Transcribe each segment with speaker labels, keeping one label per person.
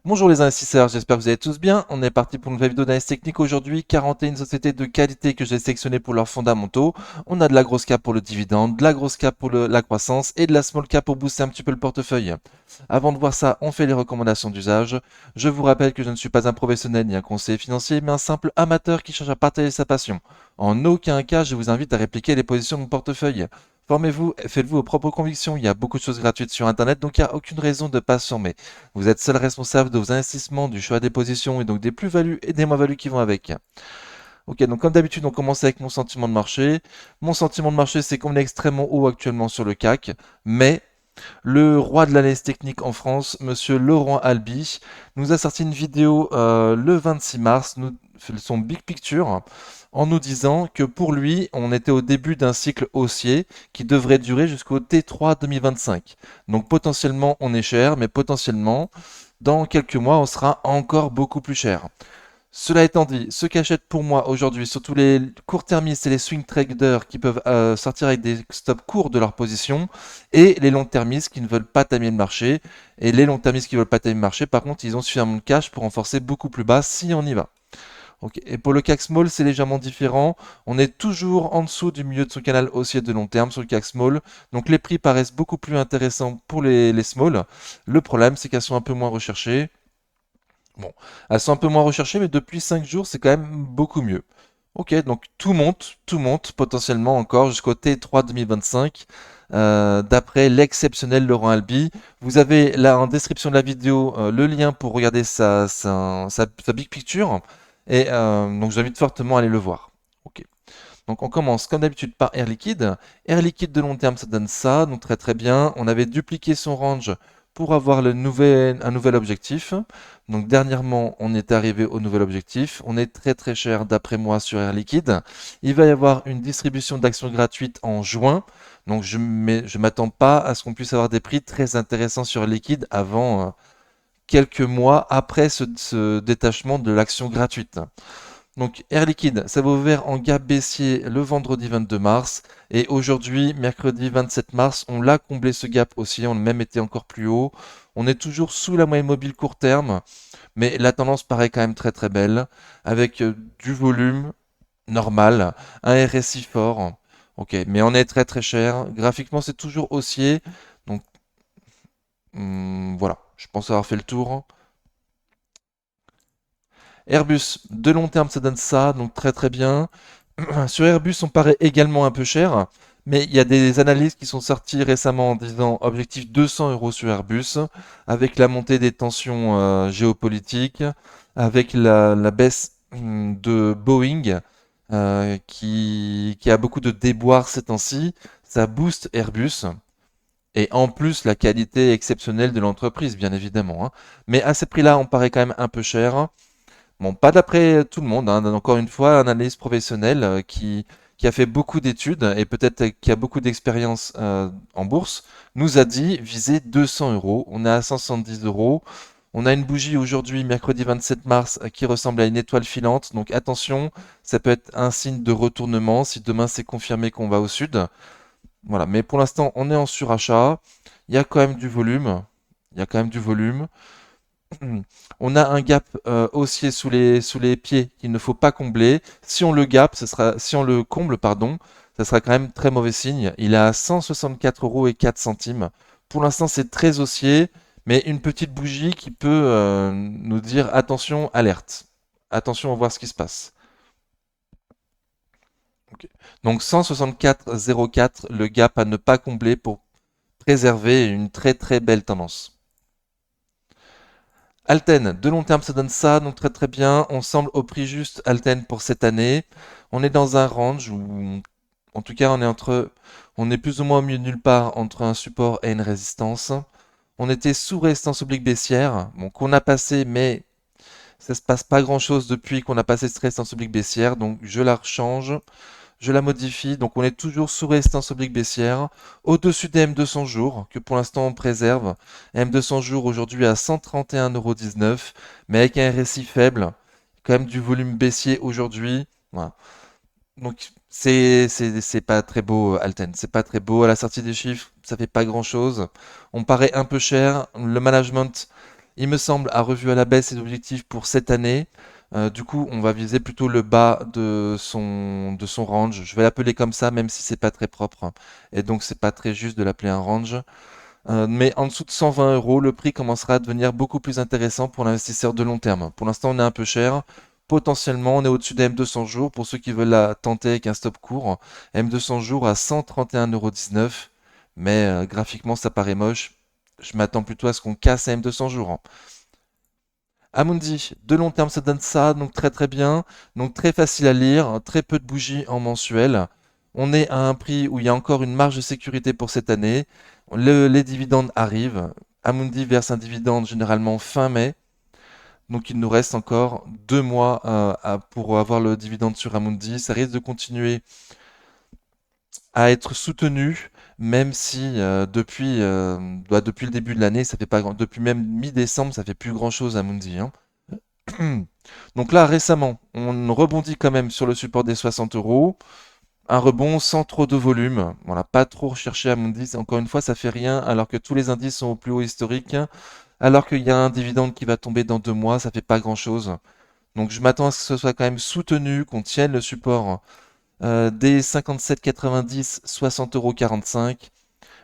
Speaker 1: Bonjour les investisseurs, j'espère que vous allez tous bien. On est parti pour une nouvelle vidéo d'analyse technique aujourd'hui. 41 sociétés de qualité que j'ai sélectionnées pour leurs fondamentaux. On a de la grosse cap pour le dividende, de la grosse cap pour la croissance et de la small cap pour booster un petit peu le portefeuille. Avant de voir ça, on fait les recommandations d'usage. Je vous rappelle que je ne suis pas un professionnel ni un conseiller financier, mais un simple amateur qui cherche à partager sa passion. En aucun cas, je vous invite à répliquer les positions de mon portefeuille. Formez-vous, faites-vous vos propres convictions. Il y a beaucoup de choses gratuites sur Internet, donc il n'y a aucune raison de ne pas se former. Vous êtes seul responsable de vos investissements, du choix des positions et donc des plus-values et des moins-values qui vont avec. Ok, donc comme d'habitude, on commence avec mon sentiment de marché. Mon sentiment de marché, c'est qu'on est extrêmement haut actuellement sur le CAC, mais le roi de l'analyse technique en France, monsieur Laurent Albi, nous a sorti une vidéo le 26 mars, son Big Picture, en nous disant que pour lui, on était au début d'un cycle haussier qui devrait durer jusqu'au T3 2025. Donc potentiellement, on est cher, mais potentiellement, dans quelques mois, on sera encore beaucoup plus cher. Cela étant dit, ceux qui achètent pour moi aujourd'hui, surtout les court-termistes et les swing traders qui peuvent sortir avec des stops courts de leur position, et les long-termistes qui ne veulent pas tamer le marché. Et les long-termistes qui ne veulent pas tamer le marché, par contre, ils ont suffisamment de cash pour renforcer beaucoup plus bas si on y va. Ok. Et pour le CAC Small, c'est légèrement différent. On est toujours en dessous du milieu de son canal haussier de long terme sur le CAC Small. Donc les prix paraissent beaucoup plus intéressants pour les small. Le problème, c'est qu'elles sont un peu moins recherchées. Bon, elles sont un peu moins recherchées, mais depuis 5 jours, c'est quand même beaucoup mieux. Ok, donc tout monte potentiellement encore jusqu'au T3 2025, d'après l'exceptionnel Laurent Albi. Vous avez là en description de la vidéo le lien pour regarder sa big picture, et donc j'invite fortement à aller le voir. Ok, donc on commence comme d'habitude par Air Liquide. Air Liquide de long terme, ça donne ça, donc très très bien. On avait dupliqué son range pour avoir un nouvel objectif. Donc dernièrement, on est arrivé au nouvel objectif. On est très très cher d'après moi sur Air Liquide. Il va y avoir une distribution d'actions gratuites en juin. Donc je ne m'attends pas à ce qu'on puisse avoir des prix très intéressants sur Air Liquide avant quelques mois après ce détachement de l'action gratuite. Donc Air Liquide, ça va ouvert en gap baissier le vendredi 22 mars. Et aujourd'hui, mercredi 27 mars, on l'a comblé ce gap aussi. On a même été encore plus haut. On est toujours sous la moyenne mobile court terme. Mais la tendance paraît quand même très très belle. Avec du volume normal, un RSI fort. Ok, mais on est très très cher. Graphiquement, c'est toujours haussier. Donc voilà, je pense avoir fait le tour. Airbus, de long terme, ça donne ça, donc très très bien. Sur Airbus, on paraît également un peu cher, mais il y a des analyses qui sont sorties récemment en disant objectif 200 euros sur Airbus, avec la montée des tensions géopolitiques, avec la baisse de Boeing, qui a beaucoup de déboires ces temps-ci, ça booste Airbus. Et en plus, la qualité exceptionnelle de l'entreprise, bien évidemment, hein. Mais à ces prix-là, on paraît quand même un peu cher. Bon, pas d'après tout le monde, hein. Encore une fois, un analyste professionnel qui a fait beaucoup d'études et peut-être qui a beaucoup d'expérience en bourse, nous a dit viser 200 euros. On est à 170 euros. On a une bougie aujourd'hui, mercredi 27 mars, qui ressemble à une étoile filante. Donc attention, ça peut être un signe de retournement si demain c'est confirmé qu'on va au sud. Voilà, mais pour l'instant, on est en surachat. Il y a quand même du volume. Il y a quand même du volume. On a un gap haussier sous les pieds qu'il ne faut pas combler. Si on le gap, si on le comble, pardon, ça sera quand même très mauvais signe. Il est à 164 euros et 4 centimes. Pour l'instant, c'est très haussier, mais une petite bougie qui peut nous dire attention, alerte. Attention, on va voir ce qui se passe. Ok. Donc 164,04, le gap à ne pas combler pour préserver une très très belle tendance. Alten, de long terme, ça donne ça, donc très très bien. On semble au prix juste Alten pour cette année. On est dans un range où, en tout cas, on est plus ou moins au milieu de nulle part entre un support et une résistance. On était sous résistance oblique baissière, bon, qu'on a passé, mais ça se passe pas grand-chose depuis qu'on a passé cette résistance oblique baissière, donc je la rechange. Je la modifie, donc on est toujours sous résistance oblique baissière, au-dessus des M200 jours, que pour l'instant on préserve. M200 jours aujourd'hui à 131,19 €, mais avec un RSI faible, quand même du volume baissier aujourd'hui. Voilà. Donc c'est pas très beau Alten, c'est pas très beau. À la sortie des chiffres, ça fait pas grand-chose. On paraît un peu cher. Le management, Il me semble, a revu à la baisse ses objectifs pour cette année. Du coup, on va viser plutôt le bas de son range. Je vais l'appeler comme ça, même si c'est pas très propre. Et donc, c'est pas très juste de l'appeler un range. Mais en dessous de 120 euros, le prix commencera à devenir beaucoup plus intéressant pour l'investisseur de long terme. Pour l'instant, on est un peu cher. Potentiellement, on est au-dessus des M200 jours pour ceux qui veulent la tenter avec un stop court. M200 jours à 131,19 €. Mais graphiquement, ça paraît moche. Je m'attends plutôt à ce qu'on casse à M200 jours, hein. Amundi, de long terme, ça donne ça, donc très très bien, donc très facile à lire, très peu de bougies en mensuel. On est à un prix où il y a encore une marge de sécurité pour cette année. Les dividendes arrivent. Amundi verse un dividende généralement fin mai, donc il nous reste encore 2 mois pour avoir le dividende sur Amundi. Ça risque de continuer à être soutenu, même si depuis le début de l'année, ça fait pas depuis même mi-décembre, ça fait plus grand-chose à Amundi, hein. Donc là, récemment, on rebondit quand même sur le support des 60 euros. Un rebond sans trop de volume. Voilà, pas trop recherché à mon indice. Encore une fois, ça fait rien alors que tous les indices sont au plus haut historique. Alors qu'il y a un dividende qui va tomber dans 2 mois, ça fait pas grand-chose. Donc je m'attends à ce que ce soit quand même soutenu, qu'on tienne le support des 57,90, 60,45 €.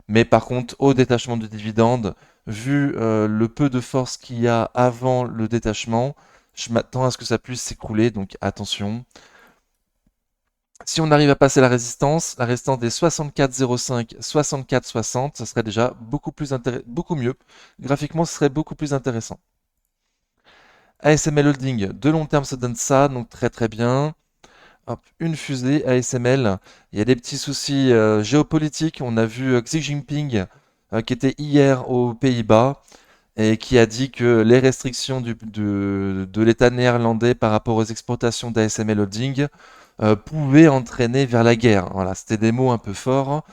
Speaker 1: Mais par contre, au détachement de dividendes, vu le peu de force qu'il y a avant le détachement, je m'attends à ce que ça puisse s'écrouler, donc attention. Si on arrive à passer la résistance des 64,05, 64,60, ça serait déjà beaucoup mieux. Graphiquement, ce serait beaucoup plus intéressant. ASML Holding, de long terme, ça donne ça, donc très très bien. Hop, une fusée ASML. Il y a des petits soucis géopolitiques. On a vu Xi Jinping qui était hier aux Pays-Bas et qui a dit que les restrictions de l'État néerlandais par rapport aux exportations d'ASML Holding pouvaient entraîner vers la guerre. Voilà, c'était des mots un peu forts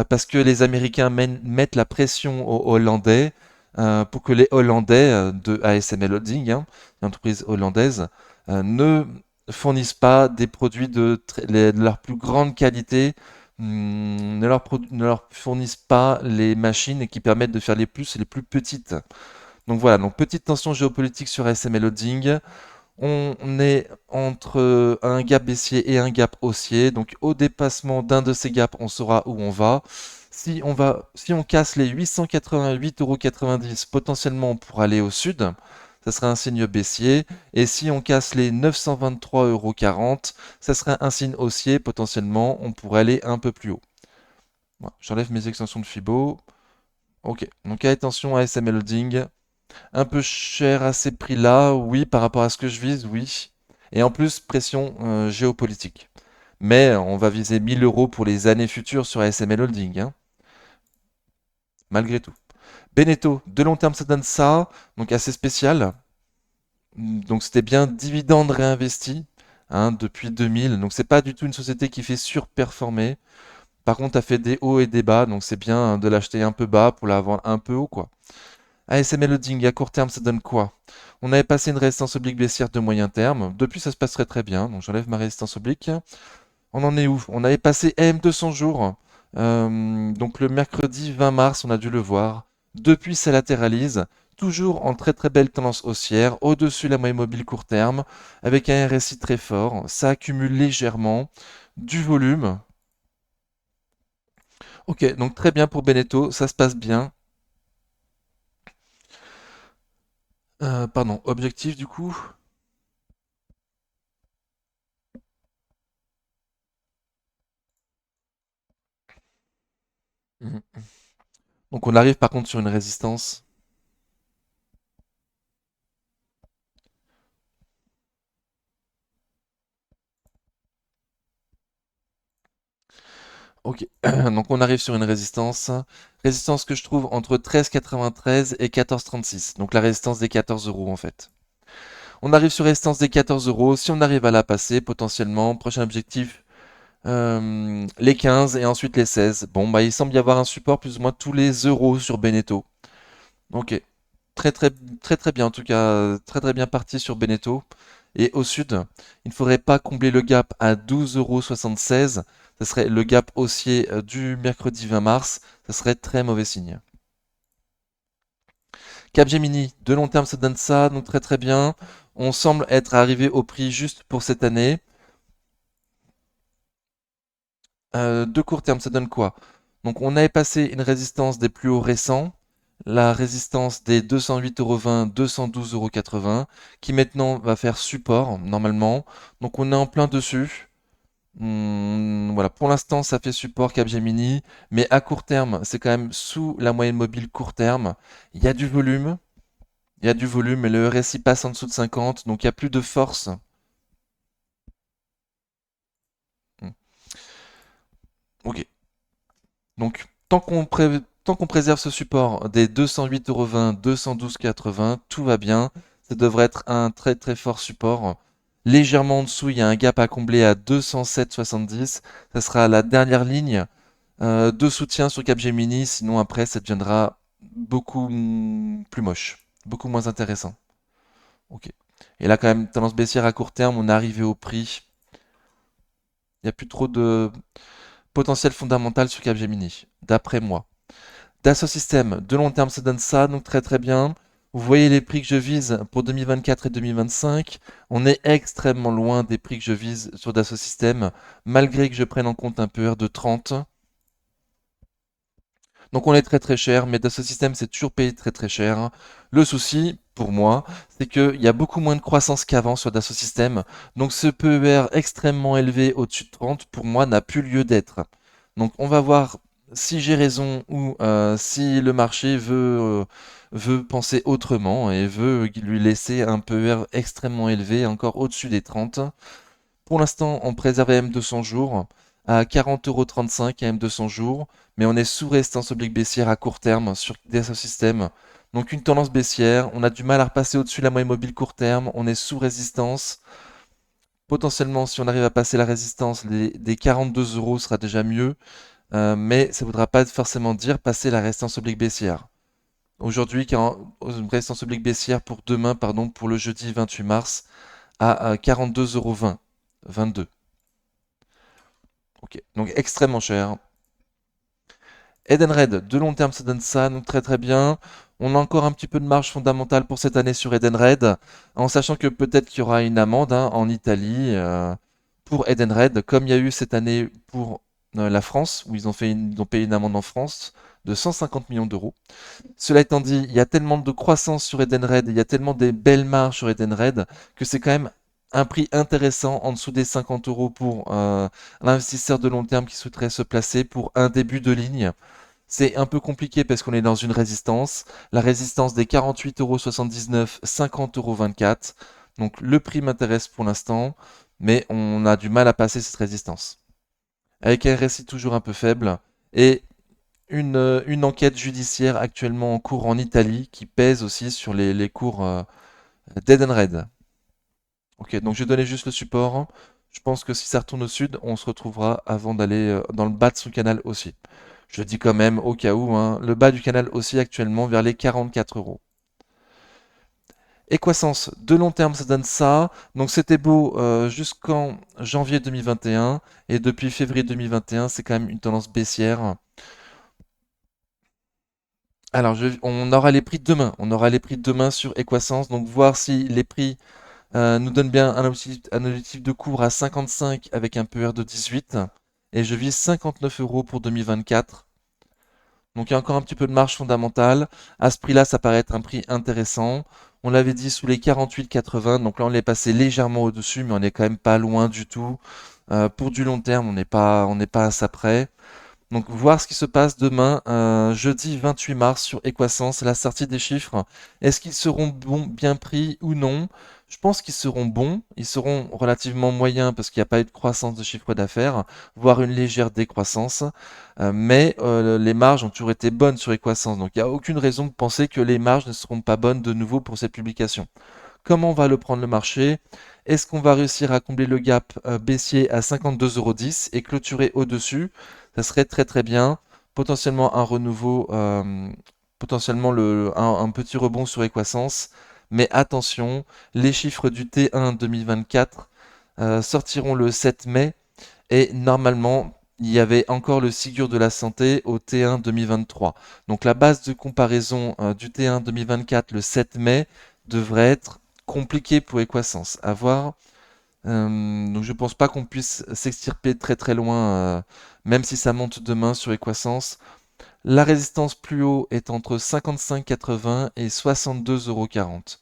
Speaker 1: parce que les Américains mettent la pression aux Hollandais pour que les Hollandais de ASML Holding, hein, une entreprise hollandaise, ne fournissent pas des produits de leur plus grande qualité, ne leur fournissent pas les machines qui permettent de faire les plus et les plus petites. Donc voilà, donc petite tension géopolitique sur ASML Holding. On est entre un gap baissier et un gap haussier. Donc au dépassement d'un de ces gaps, on saura où on va. Si on casse les 888,90 €, potentiellement on pourra aller au sud. Ça serait un signe baissier. Et si on casse les 923,40 €, ça serait un signe haussier. Potentiellement, on pourrait aller un peu plus haut. Voilà, j'enlève mes extensions de Fibo. Ok, donc attention à SML Holding. Un peu cher à ces prix-là, oui, par rapport à ce que je vise, oui. Et en plus, pression géopolitique. Mais on va viser 1 000 € pour les années futures sur ASML Holding, hein, malgré tout. Beneteau, de long terme, ça donne ça, donc assez spécial. Donc c'était bien dividende réinvesti hein, depuis 2000. Donc c'est pas du tout une société qui fait surperformer. Par contre, a fait des hauts et des bas, donc c'est bien hein, de l'acheter un peu bas pour la vendre un peu haut, quoi. ASML Holding, à court terme, ça donne quoi? On avait passé une résistance oblique baissière de moyen terme. Depuis, ça se passerait très bien. Donc, j'enlève ma résistance oblique. On en est où? On avait passé AM200 jours. Donc, le mercredi 20 mars, on a dû le voir. Depuis, ça latéralise. Toujours en très très belle tendance haussière, au-dessus de la moyenne mobile court terme, avec un RSI très fort. Ça accumule légèrement du volume. Ok, donc très bien pour Beneteau, ça se passe bien. Pardon, objectif du coup. Mhm. Donc on arrive par contre sur une résistance. Ok, donc on arrive sur une résistance. Résistance que je trouve entre 13,93 et 14,36. Donc la résistance des 14 euros en fait. On arrive sur résistance des 14 euros. Si on arrive à la passer, potentiellement, prochain objectif, les 15 et ensuite les 16. Bon, bah il semble y avoir un support plus ou moins tous les euros sur Beneteau. Ok, très très très très bien en tout cas, très très bien parti sur Beneteau. Et au sud, il ne faudrait pas combler le gap à 12,76 €. Ce serait le gap haussier du mercredi 20 mars. Ce serait très mauvais signe. Capgemini, de long terme, ça donne ça, donc très très bien. On semble être arrivé au prix juste pour cette année. De court terme, ça donne quoi? Donc on avait passé une résistance des plus hauts récents, la résistance des 208,20 €, 212,80 €, qui maintenant va faire support normalement. Donc on est en plein dessus. Voilà, pour l'instant ça fait support Capgemini, mais à court terme, c'est quand même sous la moyenne mobile court terme. Il y a du volume, il y a du volume, mais le RSI passe en dessous de 50, donc il n'y a plus de force. Hmm. Ok. Donc, tant qu'on préserve ce support des 208,20 €, 212,80 €, tout va bien. Ça devrait être un très très fort support. Légèrement en dessous, il y a un gap à combler à 207,70. Ça sera la dernière ligne de soutien sur Capgemini. Sinon, après, ça deviendra beaucoup plus moche, beaucoup moins intéressant. Ok. Et là, quand même, tendance baissière à court terme, on est arrivé au prix. Il n'y a plus trop de potentiel fondamental sur Capgemini, d'après moi. Dassault Systèmes, de long terme, ça donne ça, donc très très bien. Vous voyez les prix que je vise pour 2024 et 2025. On est extrêmement loin des prix que je vise sur Dassault Systèmes, malgré que je prenne en compte un PER de 30. Donc on est très très cher, mais Dassault Systèmes c'est toujours payé très très cher. Le souci, pour moi, c'est qu'il y a beaucoup moins de croissance qu'avant sur Dassault Systèmes. Donc ce PER extrêmement élevé au-dessus de 30, pour moi, n'a plus lieu d'être. Donc on va voir si j'ai raison ou si le marché veut penser autrement et veut lui laisser un PER extrêmement élevé, encore au-dessus des 30. Pour l'instant, on préserve AM200 jours à 40,35 € AM200 jours, mais on est sous résistance oblique baissière à court terme sur des systèmes. Donc une tendance baissière, on a du mal à repasser au-dessus de la moyenne mobile court terme, on est sous résistance. Potentiellement, si on arrive à passer la résistance, des 42 € sera déjà mieux, mais ça ne voudra pas forcément dire passer la résistance oblique baissière. Aujourd'hui, résistance oblique baissière pour demain, pardon, pour le jeudi 28 mars à 42,20 €. 22. Ok, donc extrêmement cher. Edenred, de long terme, ça donne ça, donc très très bien. On a encore un petit peu de marge fondamentale pour cette année sur Edenred, en sachant que peut-être qu'il y aura une amende en Italie pour Edenred, comme il y a eu cette année pour la France, où ils ont payé une amende en France de 150 millions d'euros. Cela étant dit, il y a tellement de croissance sur Edenred, il y a tellement des belles marges sur Edenred, que c'est quand même un prix intéressant en dessous des 50 € pour l'investisseur de long terme qui souhaiterait se placer pour un début de ligne. C'est un peu compliqué parce qu'on est dans une résistance. La résistance des 48,79 €, 50,24 €. Donc le prix m'intéresse pour l'instant, mais on a du mal à passer cette résistance. Avec un RSI toujours un peu faible et une enquête judiciaire actuellement en cours en Italie qui pèse aussi sur les cours d'Edenred. Ok, donc je donnais juste le support. Je pense que si ça retourne au sud, on se retrouvera avant d'aller dans le bas de son canal aussi. Je dis quand même au cas où, hein, le bas du canal aussi actuellement vers les 44 €. Equasens, de long terme, ça donne ça. Donc c'était beau jusqu'en janvier 2021 et depuis février 2021, c'est quand même une tendance baissière. Alors on aura les prix demain. On aura les prix demain sur Equasens, donc voir si les prix nous donnent bien un objectif de cours à 55 avec un PER de 18. Et je vise 59 € pour 2024. Donc il y a encore un petit peu de marge fondamentale. À ce prix-là, ça paraît être un prix intéressant. On l'avait dit sous les 48,80. Donc là, on est passé légèrement au-dessus, mais on n'est quand même pas loin du tout. Pour du long terme, on n'est pas à ça près. Donc voir ce qui se passe demain, jeudi 28 mars sur Equasens, la sortie des chiffres. Est-ce qu'ils seront bons, bien pris ou non? Je pense qu'ils seront bons, ils seront relativement moyens parce qu'il n'y a pas eu de croissance de chiffre d'affaires, voire une légère décroissance. Mais les marges ont toujours été bonnes sur Equasens, donc il n'y a aucune raison de penser que les marges ne seront pas bonnes de nouveau pour cette publication. Comment va le prendre le marché? Est-ce qu'on va réussir à combler le gap baissier à 52,10 € et clôturer au-dessus? Ça serait très très bien. Potentiellement un renouveau, potentiellement un petit rebond sur Equasens. Mais attention, les chiffres du T1 2024 sortiront le 7 mai et normalement, il y avait encore le Ségur de la santé au T1 2023. Donc la base de comparaison du T1 2024 le 7 mai devrait être compliquée pour Equasens. À voir. Donc je pense pas qu'on puisse s'extirper très très loin, même si ça monte demain sur Equasens. La résistance plus haut est entre 55,80 et 62,40 €.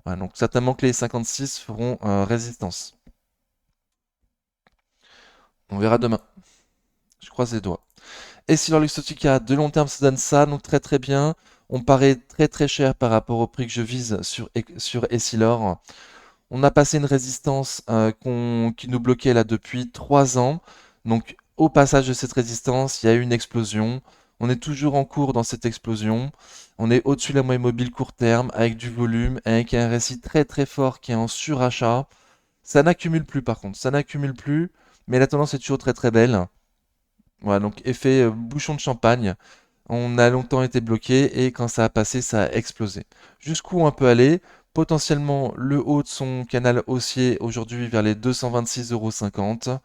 Speaker 1: Voilà, donc certainement que les 56 feront résistance. On verra demain. Je croise les doigts. Et si Luxottica de long terme se donne ça, donc très très bien. On paraît très très cher par rapport au prix que je vise sur Essilor. On a passé une résistance qui nous bloquait là depuis 3 ans. Donc au passage de cette résistance, il y a eu une explosion. On est toujours en cours dans cette explosion. On est au-dessus de la moyenne mobile court terme avec du volume, avec un récit très très fort qui est en surachat. Ça n'accumule plus par contre, ça n'accumule plus, mais la tendance est toujours très très belle. Voilà, donc effet bouchon de champagne. On a longtemps été bloqué et quand ça a passé, ça a explosé. Jusqu'où on peut aller? Potentiellement le haut de son canal haussier aujourd'hui vers les 226,50 €.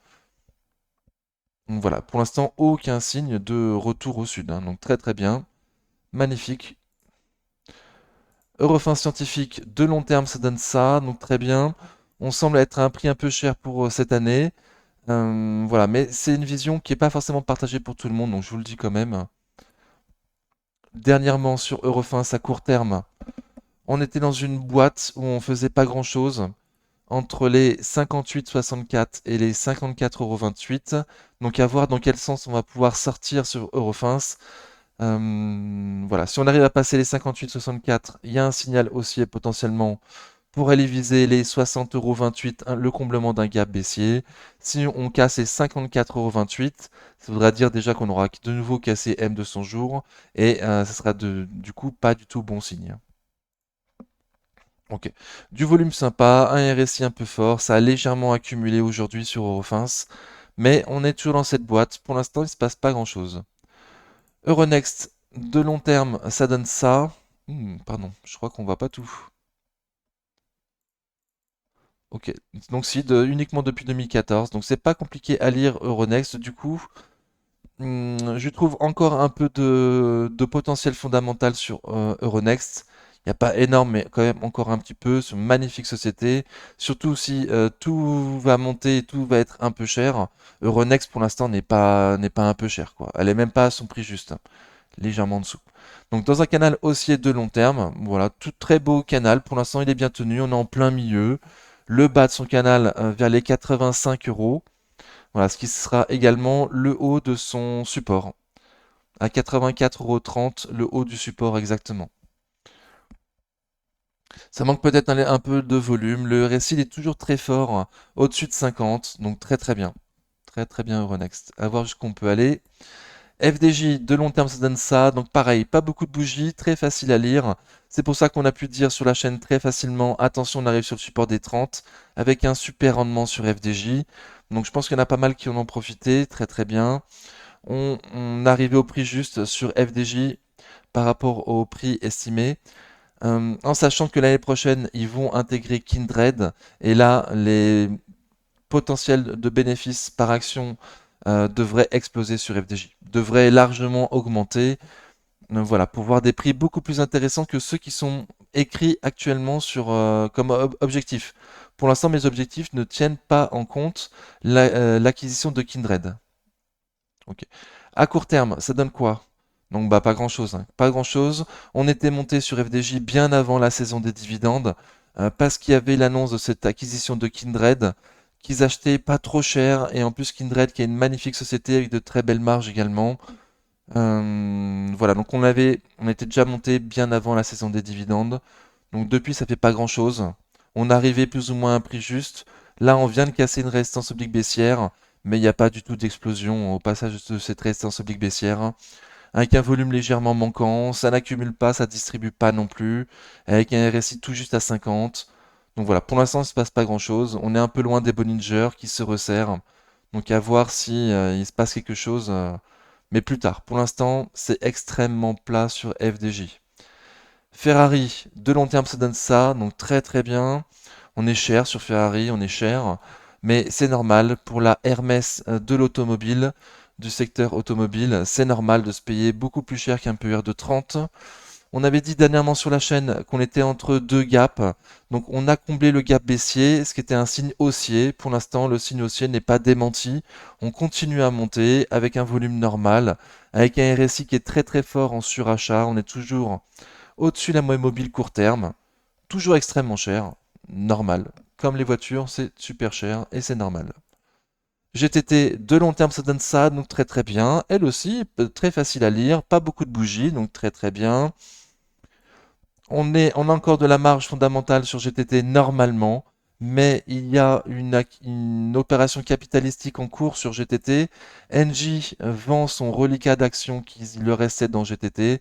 Speaker 1: Donc voilà, pour l'instant, aucun signe de retour au sud, hein. Donc très très bien, magnifique. Eurofin scientifique de long terme, ça donne ça, donc très bien. On semble être à un prix un peu cher pour cette année. Voilà, mais c'est une vision qui n'est pas forcément partagée pour tout le monde, donc je vous le dis quand même. Dernièrement, sur Eurofins à court terme, on était dans une boîte où on faisait pas grand-chose, entre les 58,64 et les 54,28 €. Donc à voir dans quel sens on va pouvoir sortir sur Eurofins. Voilà, si on arrive à passer les 58,64, il y a un signal haussier potentiellement pour aller viser les 60,28 €, le comblement d'un gap baissier. Si on casse les 54,28 €, ça voudra dire déjà qu'on aura de nouveau cassé M200 jours et ça sera du coup pas du tout bon signe. Ok. Du volume sympa, un RSI un peu fort, ça a légèrement accumulé aujourd'hui sur Eurofins, mais on est toujours dans cette boîte. Pour l'instant, il ne se passe pas grand-chose. Euronext, de long terme, ça donne ça. Pardon, je crois qu'on voit pas tout. Ok, donc si, uniquement depuis 2014, donc c'est pas compliqué à lire Euronext, du coup, je trouve encore un peu de potentiel fondamental sur Euronext. Il n'y a pas énorme, mais quand même encore un petit peu, c'est une magnifique société, surtout si tout va monter, tout va être un peu cher. Euronext pour l'instant n'est pas un peu cher, quoi. Elle est même pas à son prix juste, hein, légèrement en dessous. Donc dans un canal haussier de long terme, voilà, tout très beau canal, pour l'instant il est bien tenu, on est en plein milieu. Le bas de son canal vers les 85 euros. Voilà, ce qui sera également le haut de son support. À 84,30 €, le haut du support exactement. Ça manque peut-être un peu de volume. Le RSI il est toujours très fort, hein, au-dessus de 50, donc très très bien. Très très bien Euronext. À voir jusqu'où on peut aller. FDJ, de long terme, ça donne ça. Donc pareil, pas beaucoup de bougies, très facile à lire. C'est pour ça qu'on a pu dire sur la chaîne très facilement, attention, on arrive sur le support des 30, avec un super rendement sur FDJ. Donc je pense qu'il y en a pas mal qui en ont profité, très très bien. On arrivait au prix juste sur FDJ par rapport au prix estimé. En sachant que l'année prochaine, ils vont intégrer Kindred, et là, les potentiels de bénéfices par action devraient exploser sur FDJ, devraient largement augmenter, voilà, pour voir des prix beaucoup plus intéressants que ceux qui sont écrits actuellement comme objectif. Pour l'instant, mes objectifs ne tiennent pas en compte l'acquisition de Kindred. Ok. À court terme, ça donne quoi? Donc bah pas grand-chose, hein. Pas grand-chose. On était monté sur FDJ bien avant la saison des dividendes, parce qu'il y avait l'annonce de cette acquisition de Kindred, qu'ils achetaient pas trop cher, et en plus Kindred qui est une magnifique société avec de très belles marges également. Voilà, donc on était déjà monté bien avant la saison des dividendes. Donc depuis ça fait pas grand-chose. On arrivait plus ou moins à un prix juste. Là on vient de casser une résistance oblique baissière, mais il n'y a pas du tout d'explosion au passage de cette résistance oblique baissière. Avec un volume légèrement manquant, ça n'accumule pas, ça distribue pas non plus, avec un RSI tout juste à 50. Donc voilà, pour l'instant il ne se passe pas grand-chose. On est un peu loin des Bollinger qui se resserrent. Donc à voir si il se passe quelque chose, mais plus tard. Pour l'instant, c'est extrêmement plat sur FDJ. Ferrari, de long terme, ça donne ça, donc très très bien. On est cher sur Ferrari, on est cher, mais c'est normal pour la Hermès de l'automobile. du secteur automobile. C'est normal de se payer beaucoup plus cher qu'un PER de 30. On avait dit dernièrement sur la chaîne qu'on était entre deux gaps. Donc on a comblé le gap baissier, ce qui était un signe haussier. Pour l'instant, le signe haussier n'est pas démenti. On continue à monter avec un volume normal, avec un RSI qui est très très fort en surachat. On est toujours au-dessus de la moyenne mobile court terme, toujours extrêmement cher, normal. Comme les voitures, c'est super cher et c'est normal. GTT de long terme, ça donne ça, donc très très bien. Elle aussi, très facile à lire, pas beaucoup de bougies, donc très très bien. On a encore de la marge fondamentale sur GTT normalement, mais il y a une opération capitalistique en cours sur GTT. Engie vend son reliquat d'actions qui le restait dans GTT.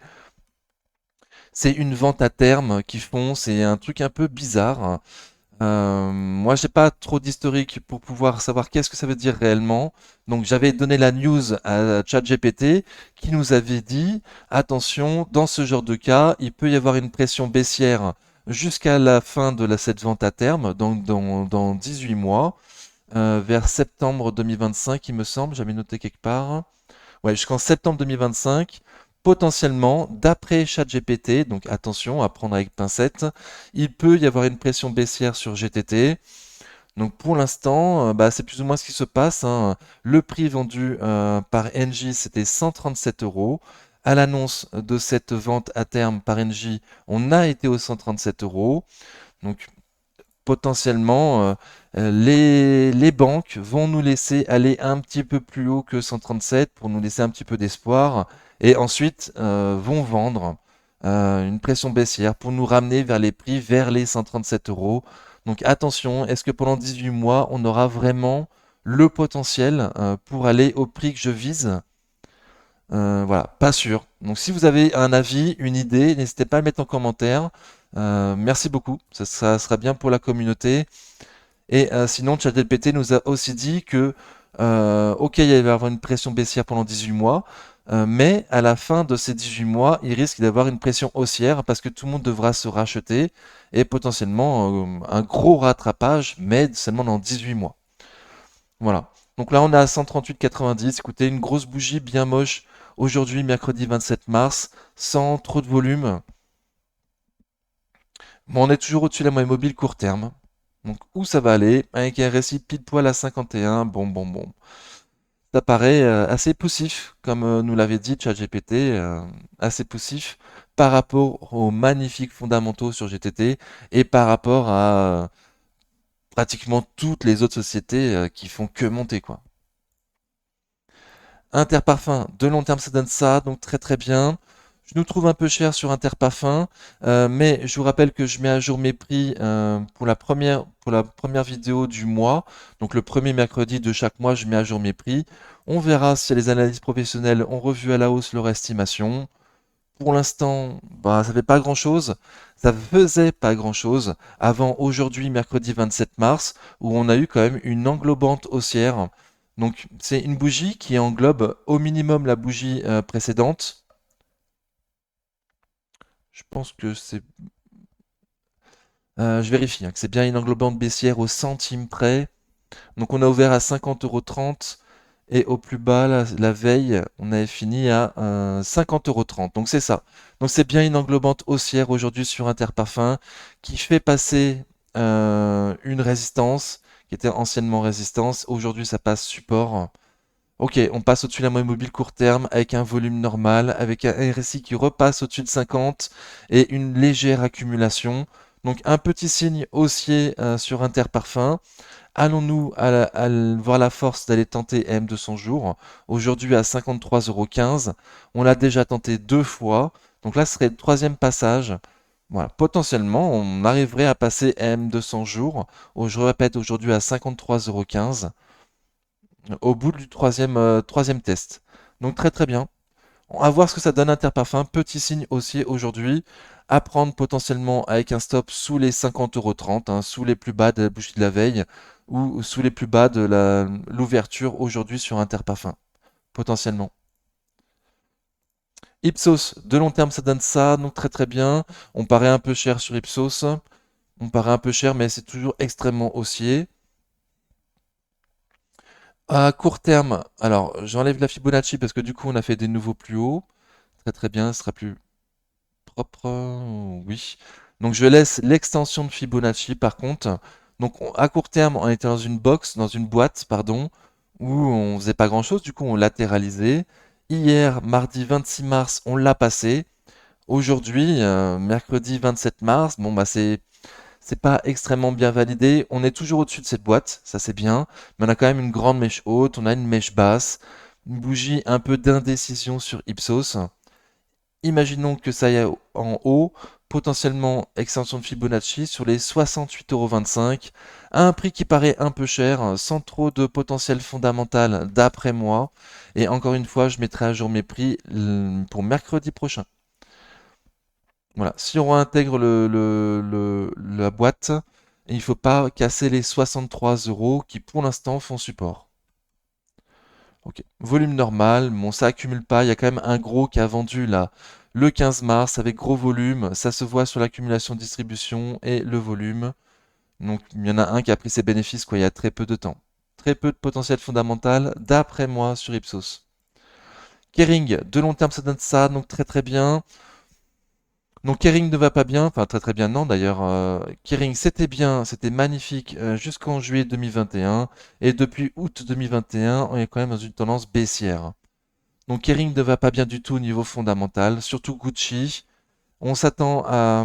Speaker 1: C'est une vente à terme qu'ils font, c'est un truc un peu bizarre. Moi, j'ai pas trop d'historique pour pouvoir savoir qu'est-ce que ça veut dire réellement. Donc, j'avais donné la news à ChatGPT qui nous avait dit, attention, dans ce genre de cas, il peut y avoir une pression baissière jusqu'à la fin de cette vente à terme, donc dans 18 mois, vers septembre 2025, il me semble, j'avais noté quelque part. Ouais, jusqu'en septembre 2025, potentiellement, d'après ChatGPT, donc attention à prendre avec pincette, il peut y avoir une pression baissière sur GTT. Donc pour l'instant, bah, c'est plus ou moins ce qui se passe, hein. Le prix vendu par Engie, c'était 137 euros. À l'annonce de cette vente à terme par Engie, on a été aux 137 euros. Donc potentiellement, les banques vont nous laisser aller un petit peu plus haut que 137 pour nous laisser un petit peu d'espoir et ensuite vont vendre une pression baissière pour nous ramener vers les prix vers les 137 euros. Donc attention, est-ce que pendant 18 mois, on aura vraiment le potentiel pour aller au prix que je vise? Voilà, pas sûr. Donc si vous avez un avis, une idée, n'hésitez pas à le mettre en commentaire. Merci beaucoup, ça sera bien pour la communauté. Et sinon, ChatGPT nous a aussi dit que, ok, il va y avoir une pression baissière pendant 18 mois, mais à la fin de ces 18 mois, il risque d'avoir une pression haussière parce que tout le monde devra se racheter et potentiellement un gros rattrapage, mais seulement dans 18 mois. Voilà. Donc là, on est à 138,90. Écoutez, une grosse bougie bien moche aujourd'hui, mercredi 27 mars, sans trop de volume. Mais on est toujours au-dessus de la moyenne mobile court terme. Donc où ça va aller? Avec un récit pile poil à 51. Bon, bon, bon. Ça paraît assez poussif, comme nous l'avait dit ChatGPT, assez poussif par rapport aux magnifiques fondamentaux sur GTT et par rapport à pratiquement toutes les autres sociétés qui font que monter, quoi. Interparfum, de long terme, ça donne ça, donc très très bien. Je nous trouve un peu cher sur Interparfum, mais je vous rappelle que je mets à jour mes prix pour la première vidéo du mois. Donc le premier mercredi de chaque mois, je mets à jour mes prix. On verra si les analystes professionnels ont revu à la hausse leur estimation. Pour l'instant, bah, ça fait pas grand-chose. Ça faisait pas grand-chose avant aujourd'hui, mercredi 27 mars, où on a eu quand même une englobante haussière. Donc, c'est une bougie qui englobe au minimum la bougie précédente. Je pense que c'est... je vérifie hein, que c'est bien une englobante baissière au centime près. Donc, on a ouvert à 50,30 € et au plus bas, la veille, on avait fini à 50,30 €. Donc c'est ça. Donc c'est bien une englobante haussière aujourd'hui sur Interparfum qui fait passer une résistance qui était anciennement résistance. Aujourd'hui, ça passe support. Ok, on passe au-dessus de la moyenne mobile court terme avec un volume normal, avec un RSI qui repasse au-dessus de 50 et une légère accumulation. Donc un petit signe haussier sur Interparfum. Allons-nous voir la force d'aller tenter M200 jours? Aujourd'hui à 53,15 €. On l'a déjà tenté deux fois. Donc là, ce serait le troisième passage. Voilà, potentiellement, on arriverait à passer M200 jours. Je répète, aujourd'hui à 53,15 € au bout du troisième test. Donc très très bien. On va voir ce que ça donne Interparfum. Petit signe haussier aujourd'hui. À prendre potentiellement avec un stop sous les 50,30 €, hein, sous les plus bas de la bougie de la veille ou sous les plus bas de l'ouverture aujourd'hui sur Interparfum. Potentiellement. Ipsos, de long terme, ça donne ça, donc très très bien. On paraît un peu cher sur Ipsos. On paraît un peu cher, mais c'est toujours extrêmement haussier. À court terme, alors j'enlève la Fibonacci parce que du coup on a fait des nouveaux plus hauts. Très très bien, ce sera plus propre. Oui. Donc je laisse l'extension de Fibonacci par contre. Donc à court terme, on était dans une box, dans une boîte, pardon, où on faisait pas grand-chose. Du coup, on latéralisait. Hier, mardi 26 mars, on l'a passé. Aujourd'hui, mercredi 27 mars, bon bah c'est pas extrêmement bien validé. On est toujours au-dessus de cette boîte, ça c'est bien, mais on a quand même une grande mèche haute, on a une mèche basse, une bougie un peu d'indécision sur Ipsos. Imaginons que ça aille en haut, potentiellement extension de Fibonacci sur les 68,25 € à un prix qui paraît un peu cher, sans trop de potentiel fondamental d'après moi. Et encore une fois, je mettrai à jour mes prix pour mercredi prochain. Voilà, si on intègre la boîte, il ne faut pas casser les 63 € qui pour l'instant font support. Ok, volume normal, bon ça accumule pas, il y a quand même un gros qui a vendu là le 15 mars avec gros volume, ça se voit sur l'accumulation distribution et le volume. Donc il y en a un qui a pris ses bénéfices quoi, il y a très peu de temps. Très peu de potentiel fondamental d'après moi sur Ipsos. Kering, de long terme ça donne ça, donc très très bien. Donc Kering ne va pas bien, enfin très très bien non d'ailleurs. Kering c'était bien, c'était magnifique jusqu'en juillet 2021 et depuis août 2021 on est quand même dans une tendance baissière. Donc Kering ne va pas bien du tout au niveau fondamental, surtout Gucci. On s'attend à,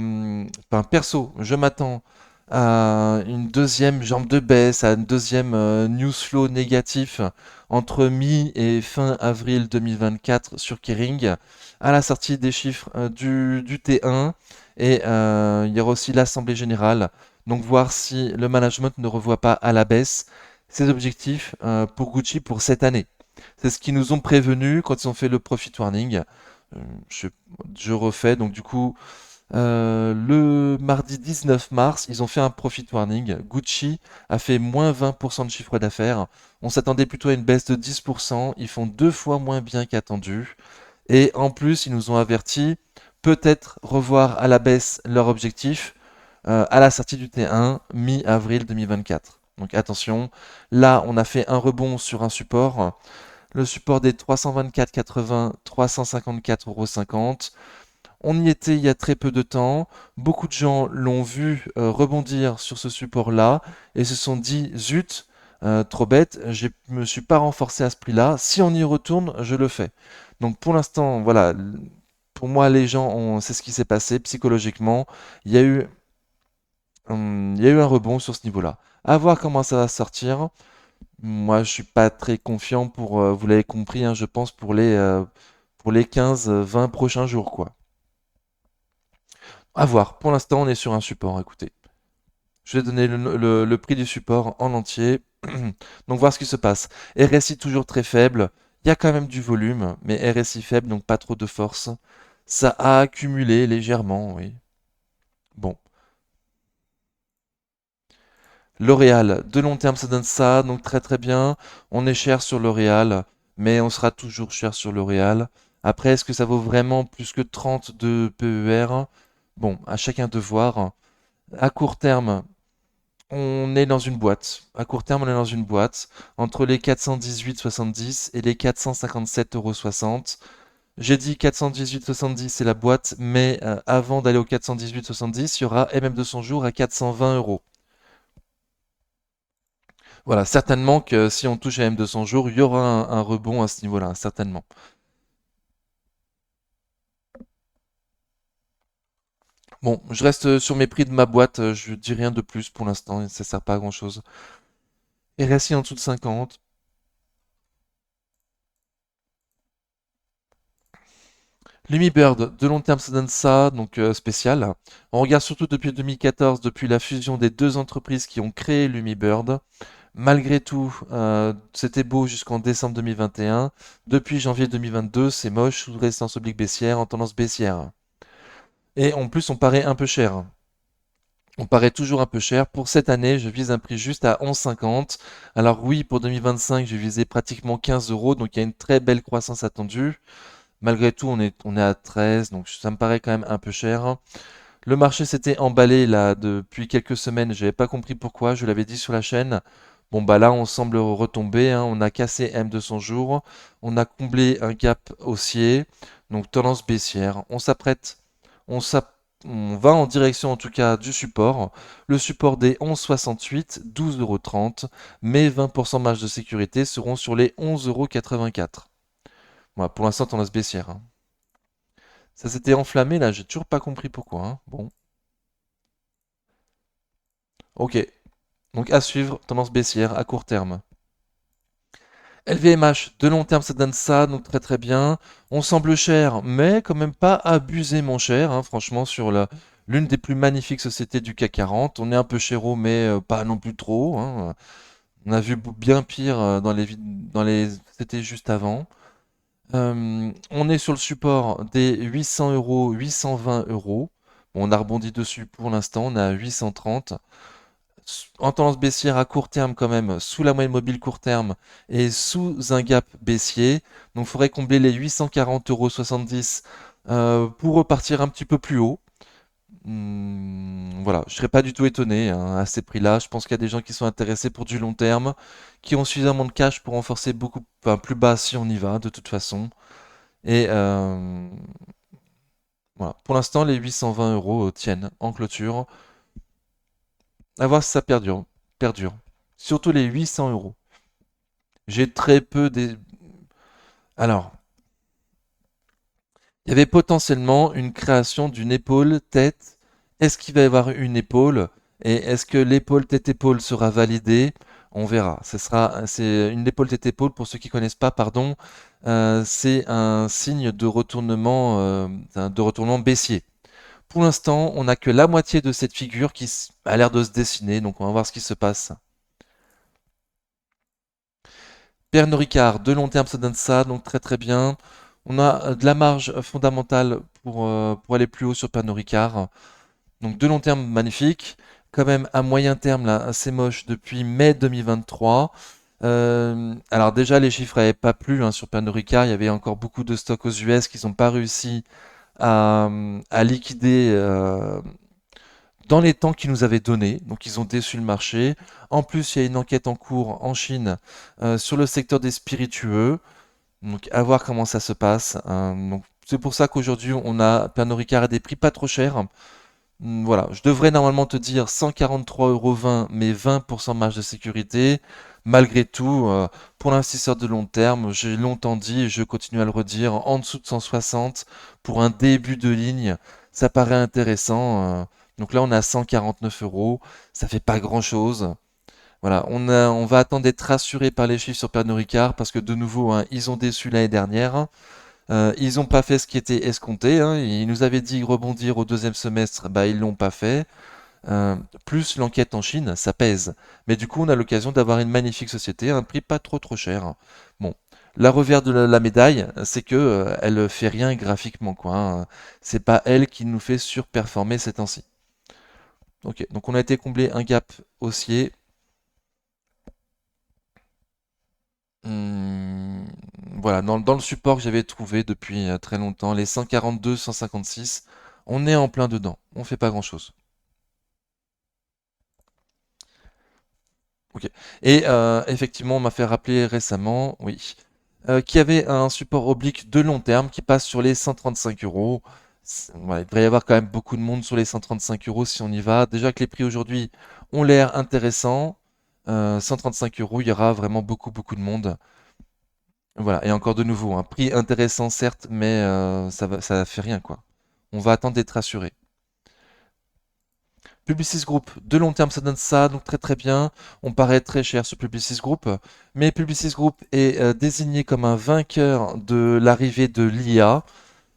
Speaker 1: enfin perso, je m'attends à une deuxième jambe de baisse, à une deuxième news flow négatif entre mi et fin avril 2024 sur Kering, à la sortie des chiffres du T1 et il y aura aussi l'Assemblée Générale. Donc voir si le management ne revoit pas à la baisse ses objectifs pour Gucci pour cette année. C'est ce qu'ils nous ont prévenu quand ils ont fait le profit warning. Euh, je, je refais, donc du coup, le mardi 19 mars, ils ont fait un profit warning. Gucci a fait moins 20% de chiffre d'affaires. On s'attendait plutôt à une baisse de 10%. Ils font deux fois moins bien qu'attendu. Et en plus, ils nous ont averti peut-être revoir à la baisse leur objectif à la sortie du T1 mi-avril 2024. Donc attention, là on a fait un rebond sur un support, le support des 324,80, 354,50 €. On y était il y a très peu de temps. Beaucoup de gens l'ont vu rebondir sur ce support-là et se sont dit zut, trop bête, je me suis pas renforcé à ce prix-là. Si on y retourne, je le fais. Donc pour l'instant, voilà, pour moi, les gens c'est ce qui s'est passé psychologiquement. Il y a eu, il y a eu un rebond sur ce niveau-là. À voir comment ça va sortir. Moi, je suis pas très confiant pour, vous l'avez compris, hein, je pense pour les 15-20 prochains jours, quoi. À voir. Pour l'instant, on est sur un support, écoutez. Je vais donner le prix du support en entier. Donc, voir ce qui se passe. RSI toujours très faible. Il y a quand même du volume, mais RSI faible, donc pas trop de force. Ça a accumulé légèrement, oui. Bon. L'Oréal, de long terme, ça donne ça, donc très très bien. On est cher sur L'Oréal, mais on sera toujours cher sur L'Oréal. Après, est-ce que ça vaut vraiment plus que 30 de PER? Bon, à chacun de voir. À court terme, on est dans une boîte. À court terme, on est dans une boîte entre les 418,70 et les 457,60 €. J'ai dit 418,70 c'est la boîte, mais avant d'aller au 418,70, il y aura MM200 jours à 420 euros. Voilà, certainement que si on touche à M200 jours, il y aura un rebond à ce niveau-là, hein, certainement. Bon, je reste sur mes prix de ma boîte, je dis rien de plus pour l'instant, ça sert pas à grand-chose. RSI en dessous de 50. Lumibird, de long terme, ça donne ça, donc spécial. On regarde surtout depuis 2014, depuis la fusion des deux entreprises qui ont créé Lumibird. Malgré tout, c'était beau jusqu'en décembre 2021. Depuis janvier 2022, c'est moche, sous résistance oblique baissière, en tendance baissière. Et en plus, on paraît un peu cher. On paraît toujours un peu cher. Pour cette année, je vise un prix juste à 11,50. Alors oui, pour 2025, je visais pratiquement 15 euros, donc il y a une très belle croissance attendue. Malgré tout, on est à 13, donc ça me paraît quand même un peu cher. Le marché s'était emballé là depuis quelques semaines, j'avais pas compris pourquoi, je l'avais dit sur la chaîne. Bon, bah là, on semble retomber, hein. On a cassé M200 jours. On a comblé un gap haussier. Donc, tendance baissière. On va en direction, en tout cas, du support. Le support des 11,68, 12,30 €. Mais 20% marge de sécurité seront sur les 11,84 €. Voilà, pour l'instant, tendance baissière, hein. Ça s'était enflammé, là. J'ai toujours pas compris pourquoi, hein. Bon. Ok. Donc, à suivre, tendance baissière à court terme. LVMH, de long terme, ça donne ça, donc très très bien. On semble cher, mais quand même pas abusé mon cher, hein, franchement, sur l'une des plus magnifiques sociétés du CAC 40. On est un peu chéro, mais pas non plus trop, hein. On a vu bien pire dans les sociétés juste avant. On est sur le support des 800 euros, 820 euros. Bon, on a rebondi dessus pour l'instant, on est à 830 en tendance baissière à court terme quand même, sous la moyenne mobile court terme et sous un gap baissier. Donc il faudrait combler les 840,70 € pour repartir un petit peu plus haut. Voilà, je serais pas du tout étonné, hein, à ces prix-là. Je pense qu'il y a des gens qui sont intéressés pour du long terme, qui ont suffisamment de cash pour renforcer beaucoup, enfin, plus bas si on y va, de toute façon. Et voilà, pour l'instant, les 820 euros tiennent en clôture. À voir si ça perdure. Perdure. Surtout les 800 euros. J'ai très peu des. Alors, il y avait potentiellement une création d'une épaule tête. Est-ce qu'il va y avoir une épaule? Et est-ce que l'épaule tête-épaule sera validée? On verra. C'est une épaule tête-épaule, pour ceux qui connaissent pas, pardon. C'est un signe de retournement baissier. Pour l'instant, on n'a que la moitié de cette figure qui a l'air de se dessiner, donc on va voir ce qui se passe. Pernod Ricard, de long terme, ça donne ça, donc très très bien. On a de la marge fondamentale pour aller plus haut sur Pernod Ricard. Donc de long terme, magnifique. Quand même, à moyen terme, là, assez moche depuis mai 2023. Alors déjà, les chiffres n'avaient pas plu, hein, sur Pernod Ricard. Il y avait encore beaucoup de stocks aux US qui n'ont pas réussi à liquider dans les temps qu'ils nous avaient donnés. Donc ils ont déçu le marché. En plus, il y a une enquête en cours en Chine sur le secteur des spiritueux. Donc à voir comment ça se passe, hein. Donc c'est pour ça qu'aujourd'hui on a Pernod Ricard à des prix pas trop chers. Voilà, je devrais normalement te dire 143,20 €, mais 20% marge de sécurité. Malgré tout, pour l'investisseur de long terme, j'ai longtemps dit et je continue à le redire, en dessous de 160 pour un début de ligne, ça paraît intéressant. Donc là on est à 149 euros, ça fait pas grand-chose. Voilà, on va attendre d'être rassuré par les chiffres sur Pernod Ricard parce que de nouveau, hein, ils ont déçu l'année dernière. Ils n'ont pas fait ce qui était escompté, hein. Ils nous avaient dit rebondir au deuxième semestre, bah ils l'ont pas fait. Plus l'enquête en Chine, ça pèse. Mais du coup, on a l'occasion d'avoir une magnifique société à un prix pas trop trop cher. Bon, la revers de la médaille, c'est que elle fait rien graphiquement, quoi, hein. C'est pas elle qui nous fait surperformer ces temps-ci. Ok, donc on a été comblé un gap haussier. Hmm, voilà, dans le support que j'avais trouvé depuis très longtemps, les 142, 156, on est en plein dedans. On fait pas grand-chose. Ok. Et effectivement, on m'a fait rappeler récemment, oui, qu'il y avait un support oblique de long terme qui passe sur les 135 euros. Voilà, il devrait y avoir quand même beaucoup de monde sur les 135 euros si on y va. Déjà que les prix aujourd'hui ont l'air intéressants. 135 euros, il y aura vraiment beaucoup, beaucoup de monde. Voilà, et encore de nouveau, un prix intéressant certes, mais ça fait rien quoi. On va attendre d'être rassuré. Publicis Group, de long terme ça donne ça, donc très très bien. On paraît très cher sur Publicis Group, mais Publicis Group est désigné comme un vainqueur de l'arrivée de l'IA.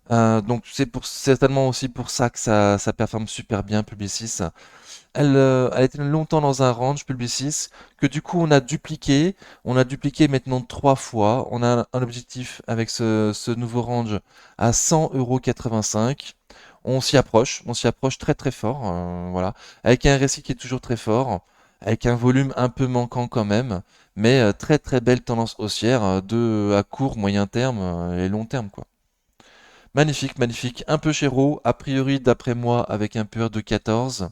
Speaker 1: Donc c'est certainement aussi pour ça que ça performe super bien Publicis. Elle était longtemps dans un range Publicis que du coup on a dupliqué. On a dupliqué maintenant 3 fois. On a un objectif avec ce nouveau range à 100,85 €. On s'y approche très très fort, voilà, avec un récit qui est toujours très fort, avec un volume un peu manquant quand même, mais très très belle tendance haussière à court, moyen terme et long terme quoi. Magnifique, magnifique, un peu chéro, a priori d'après moi avec un PE de 14.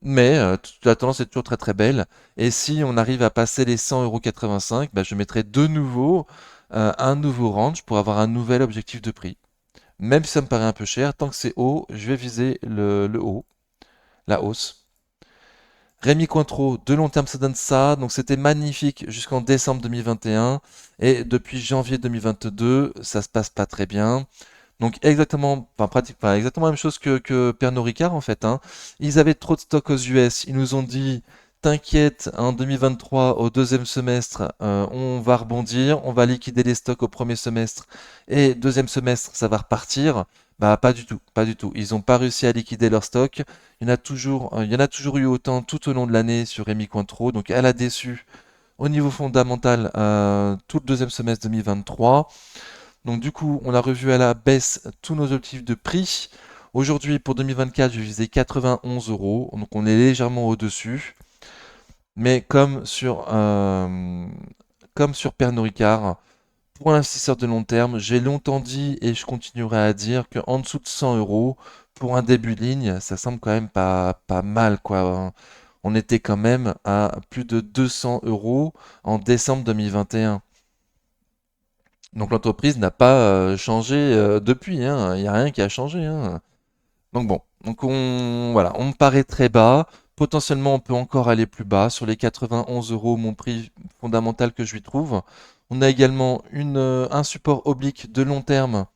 Speaker 1: Mais la tendance est toujours très très belle. Et si on arrive à passer les 100,85 €, bah, je mettrai de nouveau un nouveau range pour avoir un nouvel objectif de prix. Même si ça me paraît un peu cher, tant que c'est haut, je vais viser le haut, la hausse. Rémi Cointreau, de long terme, ça donne ça. Donc c'était magnifique jusqu'en décembre 2021. Et depuis janvier 2022, ça se passe pas très bien. Donc exactement, enfin, enfin, exactement la même chose que Pernod Ricard en fait, hein. Ils avaient trop de stocks aux US. Ils nous ont dit, t'inquiète, en 2023, au deuxième semestre, on va rebondir, on va liquider les stocks au premier semestre et deuxième semestre, ça va repartir. Bah pas du tout, pas du tout. Ils n'ont pas réussi à liquider leurs stocks. Il y en a toujours eu autant tout au long de l'année sur Rémi Cointreau. Donc elle a déçu au niveau fondamental tout le deuxième semestre 2023. Donc du coup, on a revu à la baisse tous nos objectifs de prix. Aujourd'hui, pour 2024, je visais 91 euros, donc on est légèrement au-dessus. Mais comme sur Pernod Ricard, pour l'investisseur de long terme, j'ai longtemps dit et je continuerai à dire qu'en dessous de 100 euros, pour un début de ligne, ça semble quand même pas mal, quoi. On était quand même à plus de 200 euros en décembre 2021. Donc l'entreprise n'a pas changé depuis, hein. Il n'y a rien qui a changé, hein. Donc bon, voilà, on me paraît très bas. Potentiellement, on peut encore aller plus bas sur les 91 euros, mon prix fondamental que je lui trouve. On a également un support oblique de long terme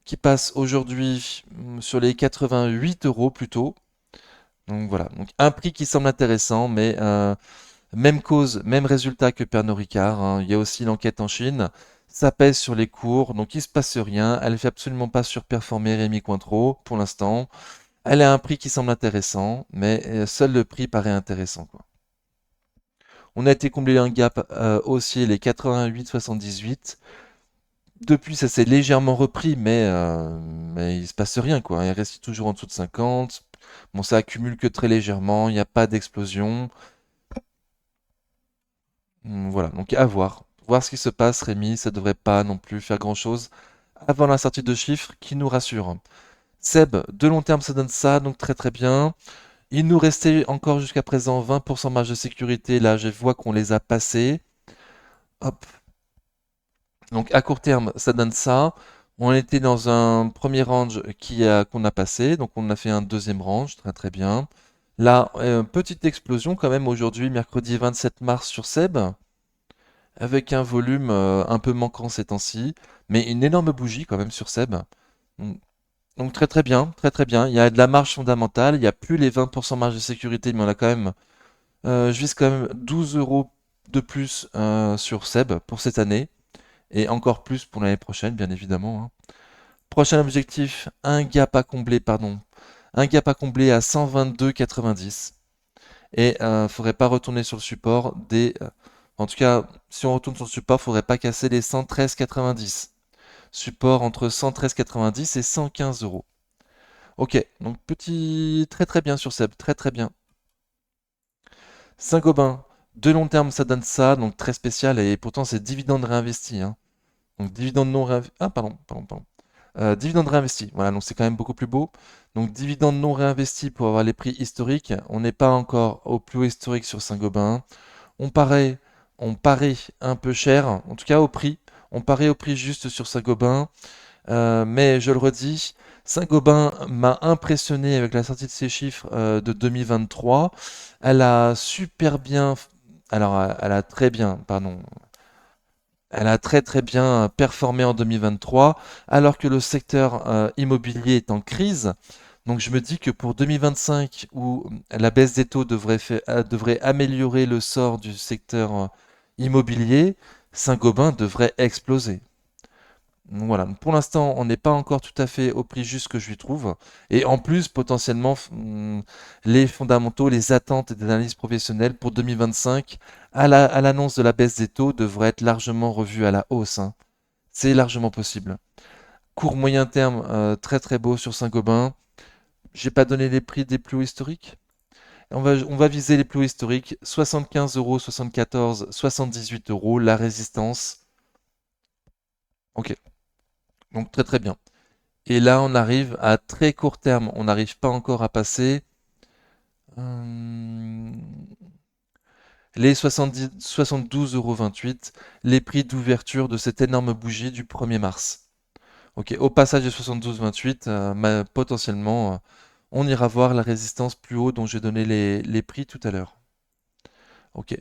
Speaker 1: qui passe aujourd'hui sur les 88 euros plutôt. Donc voilà, donc un prix qui semble intéressant, mais même cause, même résultat que Pernod Ricard, hein. Il y a aussi l'enquête en Chine. Ça pèse sur les cours, donc il se passe rien. Elle ne fait absolument pas surperformer Rémi Cointreau pour l'instant. Elle a un prix qui semble intéressant, mais seul le prix paraît intéressant, quoi. On a été comblé un gap haussier, les 88,78. Depuis, ça s'est légèrement repris, mais il se passe rien, quoi. Il reste toujours en dessous de 50. Bon, ça accumule que très légèrement, il n'y a pas d'explosion. Voilà, donc à voir. Voir ce qui se passe, Rémi, ça devrait pas non plus faire grand-chose avant la sortie de chiffres qui nous rassure. Seb, de long terme, ça donne ça, donc très très bien. Il nous restait encore jusqu'à présent 20% marge de sécurité. Là, je vois qu'on les a passés. Hop. Donc à court terme, ça donne ça. On était dans un premier range qu'on a passé. Donc on a fait un deuxième range. Très très bien. Là, petite explosion quand même aujourd'hui, mercredi 27 mars sur Seb, avec un volume un peu manquant ces temps-ci, mais une énorme bougie quand même sur Seb. Donc, donc très très bien, très très bien. Il y a de la marge fondamentale, il n'y a plus les 20% marge de sécurité, mais on a quand même je vise quand même 12 euros de plus sur Seb pour cette année et encore plus pour l'année prochaine, bien évidemment, hein. Prochain objectif, un gap à combler à 122,90. Et faudrait pas retourner sur le support en tout cas, si on retourne sur le support, faudrait pas casser les 113,90. Support entre 113,90 et 115 euros. Ok, donc petit, très très bien sur Seb, très très bien. Saint-Gobain, de long terme, ça donne ça, donc très spécial, et pourtant c'est dividende réinvesti, hein. Donc dividende non réinvesti. Ah, pardon. Dividende réinvesti, voilà, donc c'est quand même beaucoup plus beau. Donc dividende non réinvesti pour avoir les prix historiques. On n'est pas encore au plus haut historique sur Saint-Gobain. On paraît, on paraît un peu cher, en tout cas au prix. On paraît au prix juste sur Saint-Gobain. Mais je le redis, Saint-Gobain m'a impressionné avec la sortie de ses chiffres de 2023. Elle a super bien, alors elle a très bien, pardon, elle a très très bien performé en 2023, alors que le secteur immobilier est en crise. Donc je me dis que pour 2025, où la baisse des taux devrait améliorer le sort du secteur immobilier, Saint-Gobain devrait exploser. Donc voilà, pour l'instant, on n'est pas encore tout à fait au prix juste que je lui trouve. Et en plus, potentiellement, les fondamentaux, les attentes des analystes professionnels pour 2025, à l'annonce de la baisse des taux, devraient être largement revus à la hausse, hein. C'est largement possible. Court moyen terme, très très beau sur Saint-Gobain. J'ai pas donné les prix des plus hauts historiques. On va viser les plus hauts historiques, 75 euros, 74, 78 euros, la résistance. Ok, donc très très bien. Et là, on arrive à très court terme, on n'arrive pas encore à passer. Euh, les 70 72,28 €, les prix d'ouverture de cette énorme bougie du 1er mars. Ok, au passage de 72,28, potentiellement, on ira voir la résistance plus haut dont j'ai donné les prix tout à l'heure. Ok.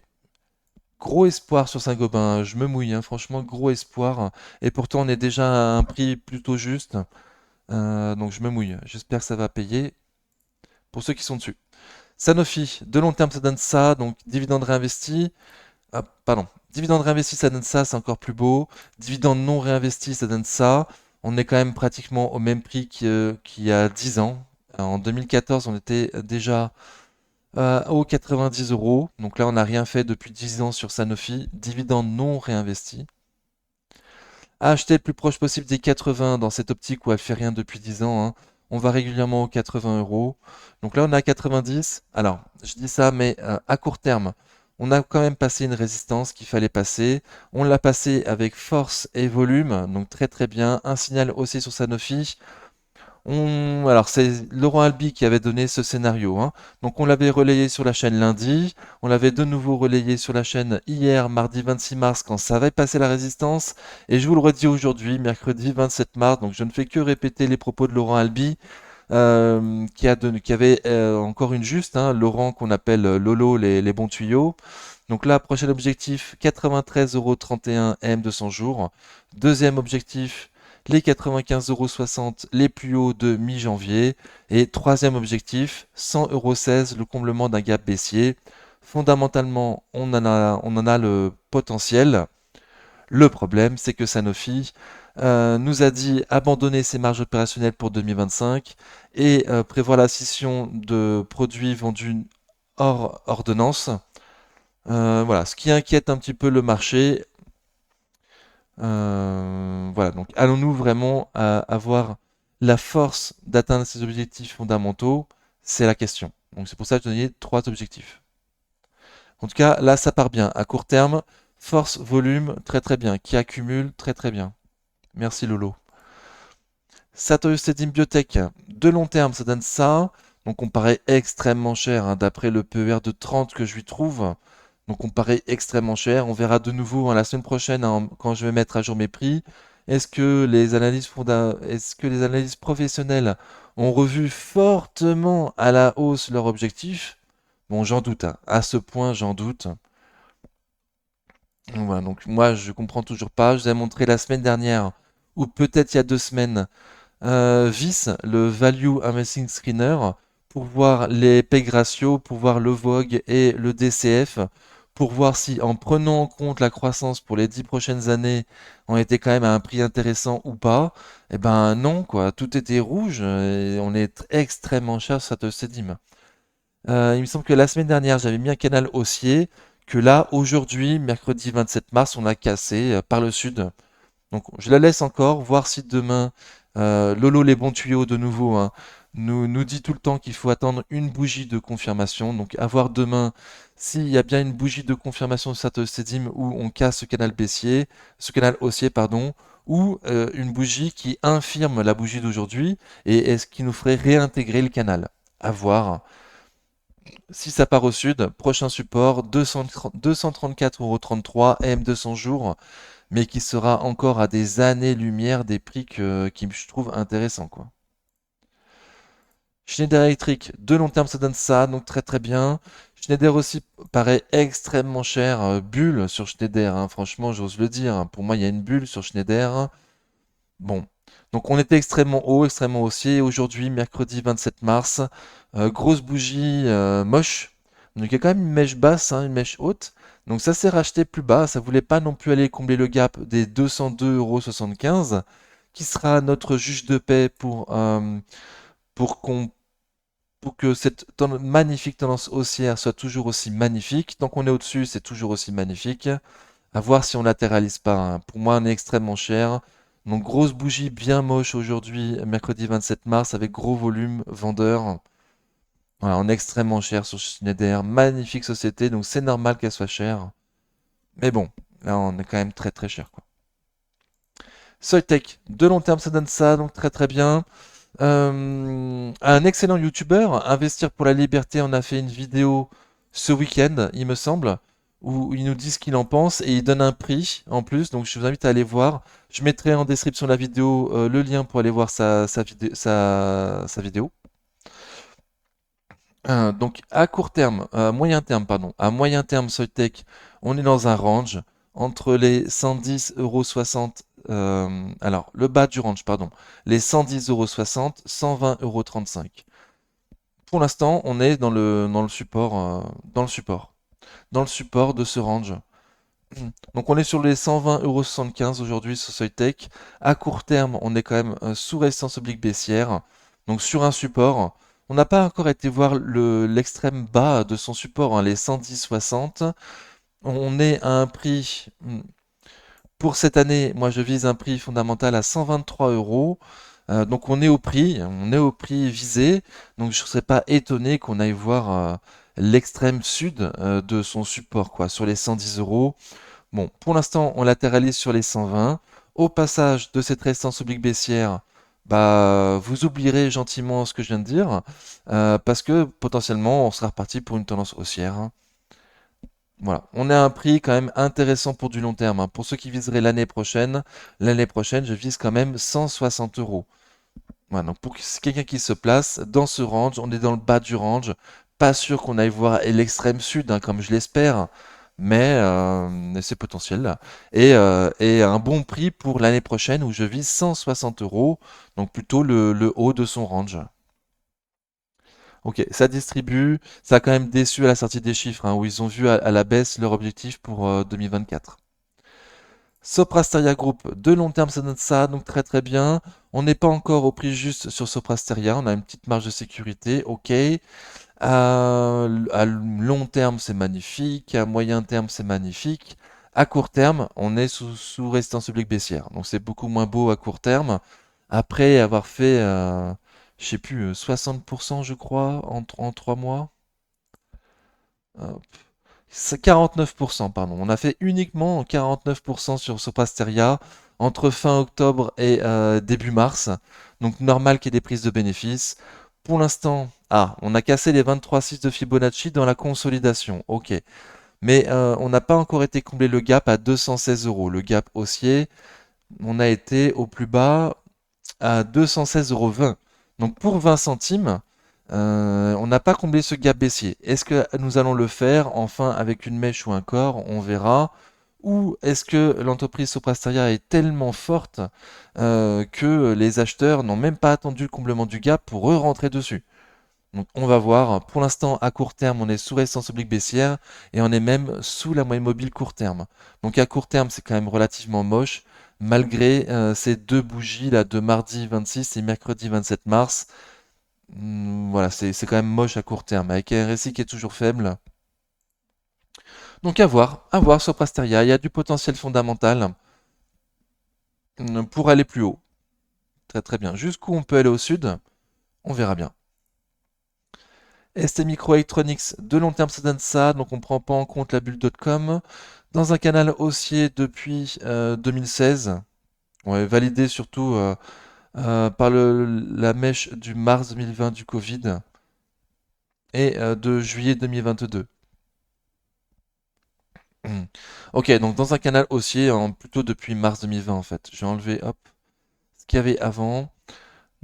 Speaker 1: Gros espoir sur Saint-Gobain, je me mouille, hein, franchement, gros espoir. Et pourtant, on est déjà à un prix plutôt juste. Donc je me mouille. J'espère que ça va payer pour ceux qui sont dessus. Sanofi, de long terme, ça donne ça. Donc dividende réinvesti. Ah, pardon. Dividende réinvesti, ça donne ça, c'est encore plus beau. Dividende non réinvesti, ça donne ça. On est quand même pratiquement au même prix qu'il y a 10 ans. En 2014, on était déjà aux 90 euros. Donc là, on n'a rien fait depuis 10 ans sur Sanofi. Dividende non réinvesti. À acheter le plus proche possible des 80 dans cette optique où elle fait rien depuis 10 ans, hein. On va régulièrement aux 80 euros. Donc là, on est à 90. Alors, je dis ça, mais à court terme, on a quand même passé une résistance qu'il fallait passer. On l'a passé avec force et volume, donc très très bien. Un signal haussier sur Sanofi. Alors, c'est Laurent Albi qui avait donné ce scénario, hein. Donc, on l'avait relayé sur la chaîne lundi. On l'avait de nouveau relayé sur la chaîne hier, mardi 26 mars, quand ça avait passé la résistance. Et je vous le redis aujourd'hui, mercredi 27 mars. Donc, je ne fais que répéter les propos de Laurent Albi, qui avait encore une juste, hein, Laurent qu'on appelle Lolo, les bons tuyaux. Donc là, prochain objectif, 93,31 € M200 jours. Deuxième objectif, les 95,60 € les plus hauts de mi-janvier. Et troisième objectif, 100,16 € le comblement d'un gap baissier. Fondamentalement, on en a le potentiel. Le problème, c'est que Sanofi nous a dit abandonner ses marges opérationnelles pour 2025 et prévoir la scission de produits vendus hors ordonnance. Voilà, ce qui inquiète un petit peu le marché. Voilà, donc allons-nous vraiment avoir la force d'atteindre ces objectifs fondamentaux? C'est la question. Donc c'est pour ça que je donné trois objectifs. En tout cas, là, ça part bien. À court terme, force, volume, très très bien. Qui accumule, très très bien. Merci Lolo. Satoyo Stedim Biotech, de long terme, ça donne ça. Donc on paraît extrêmement cher, hein, d'après le PER de 30 que je lui trouve. Donc on paraît extrêmement cher. On verra de nouveau, hein, la semaine prochaine, hein, quand je vais mettre à jour mes prix. Est-ce que les analyses professionnelles ont revu fortement à la hausse leur objectif? Bon, j'en doute, hein. À ce point, j'en doute. Donc voilà, donc moi, je comprends toujours pas. Je vous ai montré la semaine dernière, ou peut-être il y a 2 semaines, VIS, le Value Investing Screener, pour voir les PEG ratio, pour voir le VOG et le DCF, pour voir si, en prenant en compte la croissance pour les 10 prochaines années, on était quand même à un prix intéressant ou pas. Eh ben non, quoi, tout était rouge, et on est extrêmement cher sur cette Cedim. Il me semble que la semaine dernière, j'avais mis un canal haussier, que là, aujourd'hui, mercredi 27 mars, on a cassé par le sud. Donc je la laisse encore, voir si demain, Lolo les bons tuyaux de nouveau, hein, nous dit tout le temps qu'il faut attendre une bougie de confirmation. Donc à voir demain s'il y a bien une bougie de confirmation de Satostedim où on casse ce canal baissier, ce canal haussier, pardon, ou une bougie qui infirme la bougie d'aujourd'hui et est-ce qui nous ferait réintégrer le canal. À voir. Si ça part au sud, prochain support 234,33 € M200 jours, mais qui sera encore à des années-lumière des prix qui je trouve intéressants, quoi. Schneider Electric, de long terme, ça donne ça, donc très très bien. Schneider aussi paraît extrêmement cher. Bulle sur Schneider, hein, franchement, j'ose le dire, hein. Pour moi, il y a une bulle sur Schneider. Bon. Donc on était extrêmement haut, extrêmement haussier. Aujourd'hui, mercredi 27 mars, grosse bougie moche. Donc il y a quand même une mèche basse, hein, une mèche haute. Donc ça s'est racheté plus bas. Ça voulait pas non plus aller combler le gap des 202,75 € qui sera notre juge de paix pour qu'on pour que cette magnifique tendance haussière soit toujours aussi magnifique. Tant qu'on est au-dessus, c'est toujours aussi magnifique. À voir si on latéralise pas, hein. Pour moi, on est extrêmement cher. Donc grosse bougie bien moche aujourd'hui, mercredi 27 mars, avec gros volume vendeur. Voilà, on est extrêmement cher sur Schneider. Magnifique société, donc c'est normal qu'elle soit chère. Mais bon, là on est quand même très très cher, quoi. Soitec, de long terme ça donne ça, donc très très bien. Un excellent YouTuber, Investir pour la liberté, en a fait une vidéo ce week-end, il me semble, où il nous dit ce qu'il en pense et il donne un prix en plus. Donc je vous invite à aller voir. Je mettrai en description de la vidéo le lien pour aller voir sa vidéo. Donc à court terme, à moyen terme, pardon, à moyen terme, Soitec, on est dans un range entre les 110,60 €, alors le bas du range, pardon, les 110,60 €, 120,35 €. Pour l'instant, on est dans le support, dans le support de ce range. Donc on est sur les 120,75 € aujourd'hui sur Soitec. À court terme, on est quand même sous résistance oblique baissière, donc sur un support. On n'a pas encore été voir l'extrême bas de son support, hein, les 110,60. On est à un prix, pour cette année, moi je vise un prix fondamental à 123 euros. Donc on est au prix visé. Donc je ne serais pas étonné qu'on aille voir l'extrême sud de son support, quoi, sur les 110 euros. Bon, pour l'instant, on latéralise sur les 120. Au passage de cette résistance oblique baissière, bah, vous oublierez gentiment ce que je viens de dire, parce que potentiellement, on sera reparti pour une tendance haussière, hein. Voilà, on est à un prix quand même intéressant pour du long terme, hein. Pour ceux qui viseraient l'année prochaine, je vise quand même 160 euros. Voilà, donc pour quelqu'un qui se place dans ce range, on est dans le bas du range. Pas sûr qu'on aille voir l'extrême sud, hein, comme je l'espère, mais c'est potentiel là. Et un bon prix pour l'année prochaine où je vise 160 euros, donc plutôt le haut de son range. Ok, ça distribue, ça a quand même déçu à la sortie des chiffres, hein, où ils ont vu à la baisse leur objectif pour 2024. Soprasteria Group, de long terme, ça donne ça, donc très très bien. On n'est pas encore au prix juste sur Soprasteria, on a une petite marge de sécurité, ok. À long terme, c'est magnifique, à moyen terme, c'est magnifique. À court terme, on est sous résistance oblique baissière, donc c'est beaucoup moins beau à court terme. Après avoir fait, je sais plus, 60% je crois, en 3 mois. Euh, C'est 49%, pardon. On a fait uniquement 49% sur Soprasteria entre fin octobre et début mars. Donc normal qu'il y ait des prises de bénéfices. Pour l'instant, on a cassé les 23,6 de Fibonacci dans la consolidation. Ok. Mais on n'a pas encore été comblé le gap à 216 euros. Le gap haussier, on a été au plus bas à 216,20 €. Donc pour 20 centimes, on n'a pas comblé ce gap baissier. Est-ce que nous allons le faire enfin avec une mèche ou un corps? On verra. Ou est-ce que l'entreprise Soprasteria est tellement forte que les acheteurs n'ont même pas attendu le comblement du gap pour re-rentrer dessus? Donc on va voir. Pour l'instant, à court terme, on est sous résistance oblique baissière et on est même sous la moyenne mobile court terme. Donc à court terme, c'est quand même relativement moche, malgré ces deux bougies là de mardi 26 et mercredi 27 mars. Voilà, c'est quand même moche à court terme, avec un RSI qui est toujours faible. Donc à voir sur Prasteria, il y a du potentiel fondamental pour aller plus haut. Très très bien. Jusqu'où on peut aller au sud, on verra bien. ST Microelectronics, de long terme, ça donne ça, donc on ne prend pas en compte la bulle.com. Dans un canal haussier depuis 2016, ouais, validé surtout par la mèche du mars 2020 du Covid et de juillet 2022. Ok, donc dans un canal haussier, plutôt depuis mars 2020 en fait. Je vais enlever hop, ce qu'il y avait avant.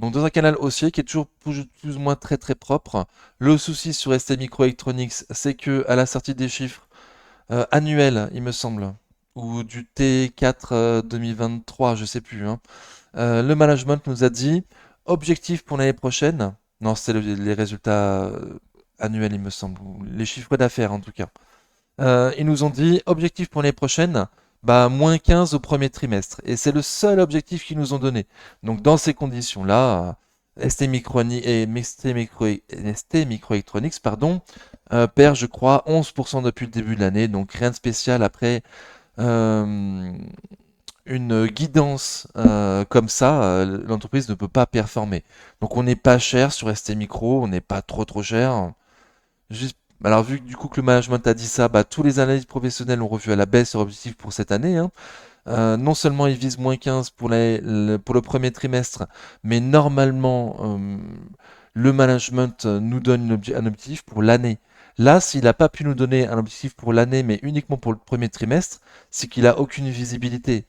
Speaker 1: Donc dans un canal haussier qui est toujours plus ou moins très très propre. Le souci sur ST Microelectronics, c'est que à la sortie des chiffres annuels, il me semble, ou du T4 2023, je sais plus, hein, le management nous a dit objectif pour l'année prochaine. Non, c'est les résultats annuels, il me semble, ou les chiffres d'affaires en tout cas. Ils nous ont dit objectif pour l'année prochaine, bah moins 15 au premier trimestre. Et c'est le seul objectif qu'ils nous ont donné. Donc dans ces conditions-là, ST Microelectronics pardon, perd, je crois, 11% depuis le début de l'année. Donc rien de spécial après euh, une guidance comme ça, l'entreprise ne peut pas performer. Donc on n'est pas cher sur ST Micro, on n'est pas trop trop cher. Juste, alors vu que du coup que le management a dit ça, bah, tous les analystes professionnels ont revu à la baisse leur objectif pour cette année, hein. Non seulement il vise moins 15 pour pour le premier trimestre, mais normalement, le management nous donne un objectif pour l'année. Là, s'il n'a pas pu nous donner un objectif pour l'année, mais uniquement pour le premier trimestre, c'est qu'il a aucune visibilité.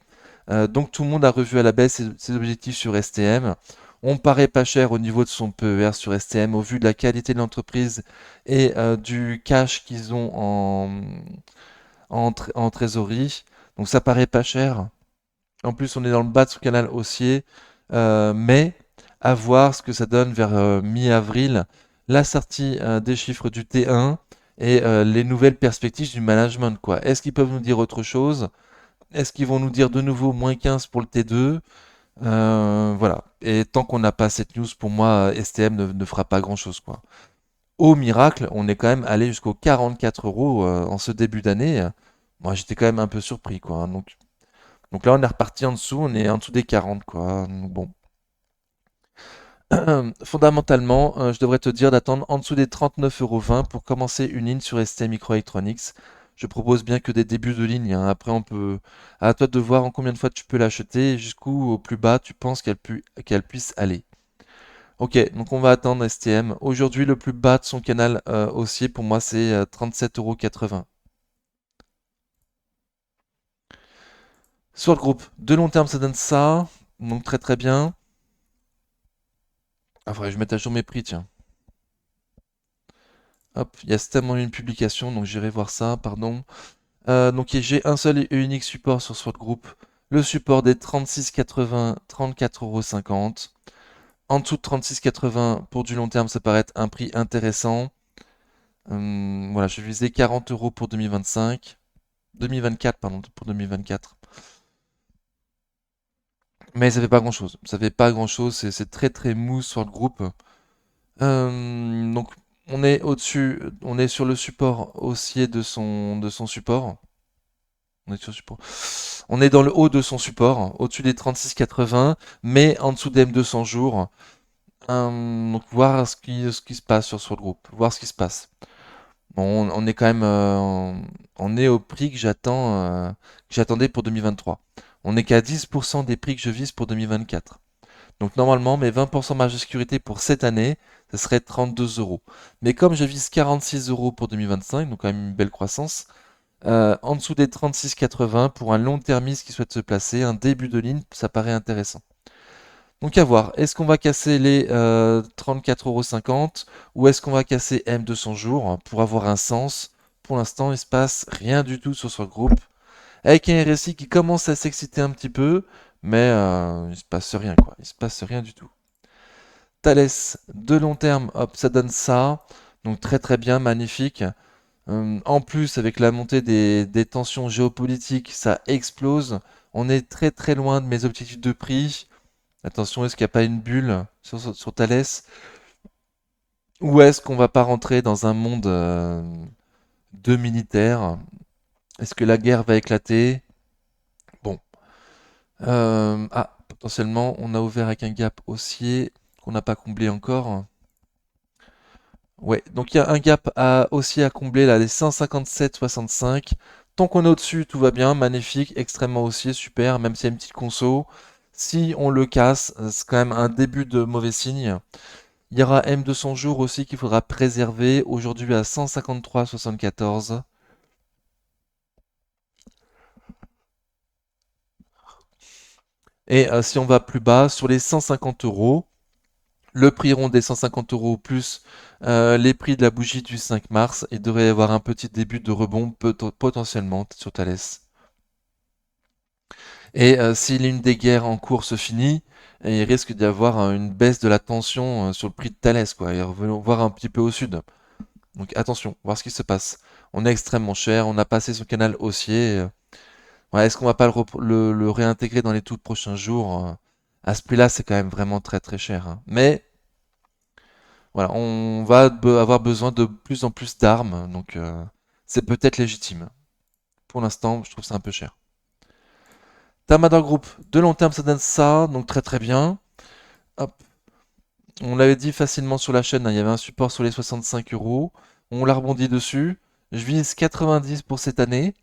Speaker 1: Donc tout le monde a revu à la baisse ses objectifs sur STM. On paraît pas cher au niveau de son PER sur STM au vu de la qualité de l'entreprise et du cash qu'ils ont en trésorerie. Donc ça paraît pas cher. En plus, on est dans le bas de ce canal haussier, mais à voir ce que ça donne vers mi-avril, la sortie des chiffres du T1 et les nouvelles perspectives du management, quoi. Est-ce qu'ils peuvent nous dire autre chose? Est-ce qu'ils vont nous dire de nouveau moins 15 pour le T2? Voilà. Et tant qu'on n'a pas cette news, pour moi, STM ne fera pas grand-chose, quoi. Au miracle, on est quand même allé jusqu'aux 44 euros en ce début d'année. Moi, j'étais quand même un peu surpris, quoi. Donc là, on est reparti en dessous, on est en dessous des 40, quoi. Donc bon. Fondamentalement, je devrais te dire d'attendre en dessous des 39,20 € pour commencer une ligne sur ST Microelectronics. Je propose bien que des débuts de ligne, hein. Après, on peut. À toi de voir en combien de fois tu peux l'acheter et jusqu'où au plus bas tu penses qu'elle puisse aller. Ok, donc on va attendre STM. Aujourd'hui, le plus bas de son canal haussier, pour moi, c'est 37,80 €. Sur le groupe, de long terme, ça donne ça. Donc très très bien. Ah, faudrait que je mette à jour mes prix, tiens. Hop, il y a tellement une publication, donc j'irai voir ça, pardon. Donc j'ai un seul et unique support sur Sword Group. Le support des 36,80, 34,50 €. En dessous de 36,80 pour du long terme, ça paraît être un prix intéressant. Voilà, je visais 40 € pour 2025. 2024, pardon, pour 2024. Mais ça fait pas grand chose. Ça fait pas grand chose, c'est très très mou sur le groupe. Donc on est au-dessus, on est sur le support haussier de son support. On est sur le support. On est dans le haut de son support, au-dessus des 36,80, mais en dessous des M200 jours. Donc voir ce qui se passe sur le groupe, voir ce qui se passe. Bon, on est quand même, on est au prix que j'attendais pour 2023. On n'est qu'à 10% des prix que je vise pour 2024. Donc normalement, mes 20% marge de sécurité pour cette année, ce serait 32 euros. Mais comme je vise 46 euros pour 2025, donc quand même une belle croissance, en dessous des 36,80 pour un long-termiste qui souhaite se placer, un début de ligne, ça paraît intéressant. Donc à voir, est-ce qu'on va casser les 34,50 € ou est-ce qu'on va casser M200 jours pour avoir un sens? Pour l'instant, il se passe rien du tout sur ce groupe, avec un RSI qui commence à s'exciter un petit peu, mais il se passe rien quoi, il se passe rien du tout. Thales, de long terme, hop, ça donne ça, donc très très bien, magnifique. En plus, avec la montée des tensions géopolitiques, ça explose. On est très très loin de mes objectifs de prix. Attention, est-ce qu'il n'y a pas une bulle sur Thales? Ou est-ce qu'on va pas rentrer dans un monde de militaires? Est-ce que la guerre va éclater? Bon. Potentiellement, on a ouvert avec un gap haussier qu'on n'a pas comblé encore. Ouais, donc il y a un gap haussier à combler là, les 157,65. Tant qu'on est au-dessus, tout va bien, magnifique, extrêmement haussier, super, même s'il y a une petite conso. Si on le casse, c'est quand même un début de mauvais signe. Il y aura M200 jours aussi qu'il faudra préserver, aujourd'hui à 153,74. Et si on va plus bas, sur les 150 euros, le prix rond des 150 euros plus les prix de la bougie du 5 mars, il devrait y avoir un petit début de rebond potentiellement sur Thales. Et si l'une des guerres en cours se finit, il risque d'y avoir une baisse de la tension sur le prix de Thales, quoi, et voir un petit peu au sud. Donc attention, voir ce qui se passe. On est extrêmement cher, on a passé son canal haussier. Ouais, est-ce qu'on va pas le réintégrer dans les tout prochains jours? À ce prix-là, c'est quand même vraiment très très cher, hein. Mais voilà, on va avoir besoin de plus en plus d'armes, donc c'est peut-être légitime. Pour l'instant, je trouve ça un peu cher. Tamador Group, de long terme, ça donne ça, donc très très bien. Hop. On l'avait dit facilement sur la chaîne, hein, il y avait un support sur les 65 euros. On l'a rebondi dessus. Je vise 90 pour cette année.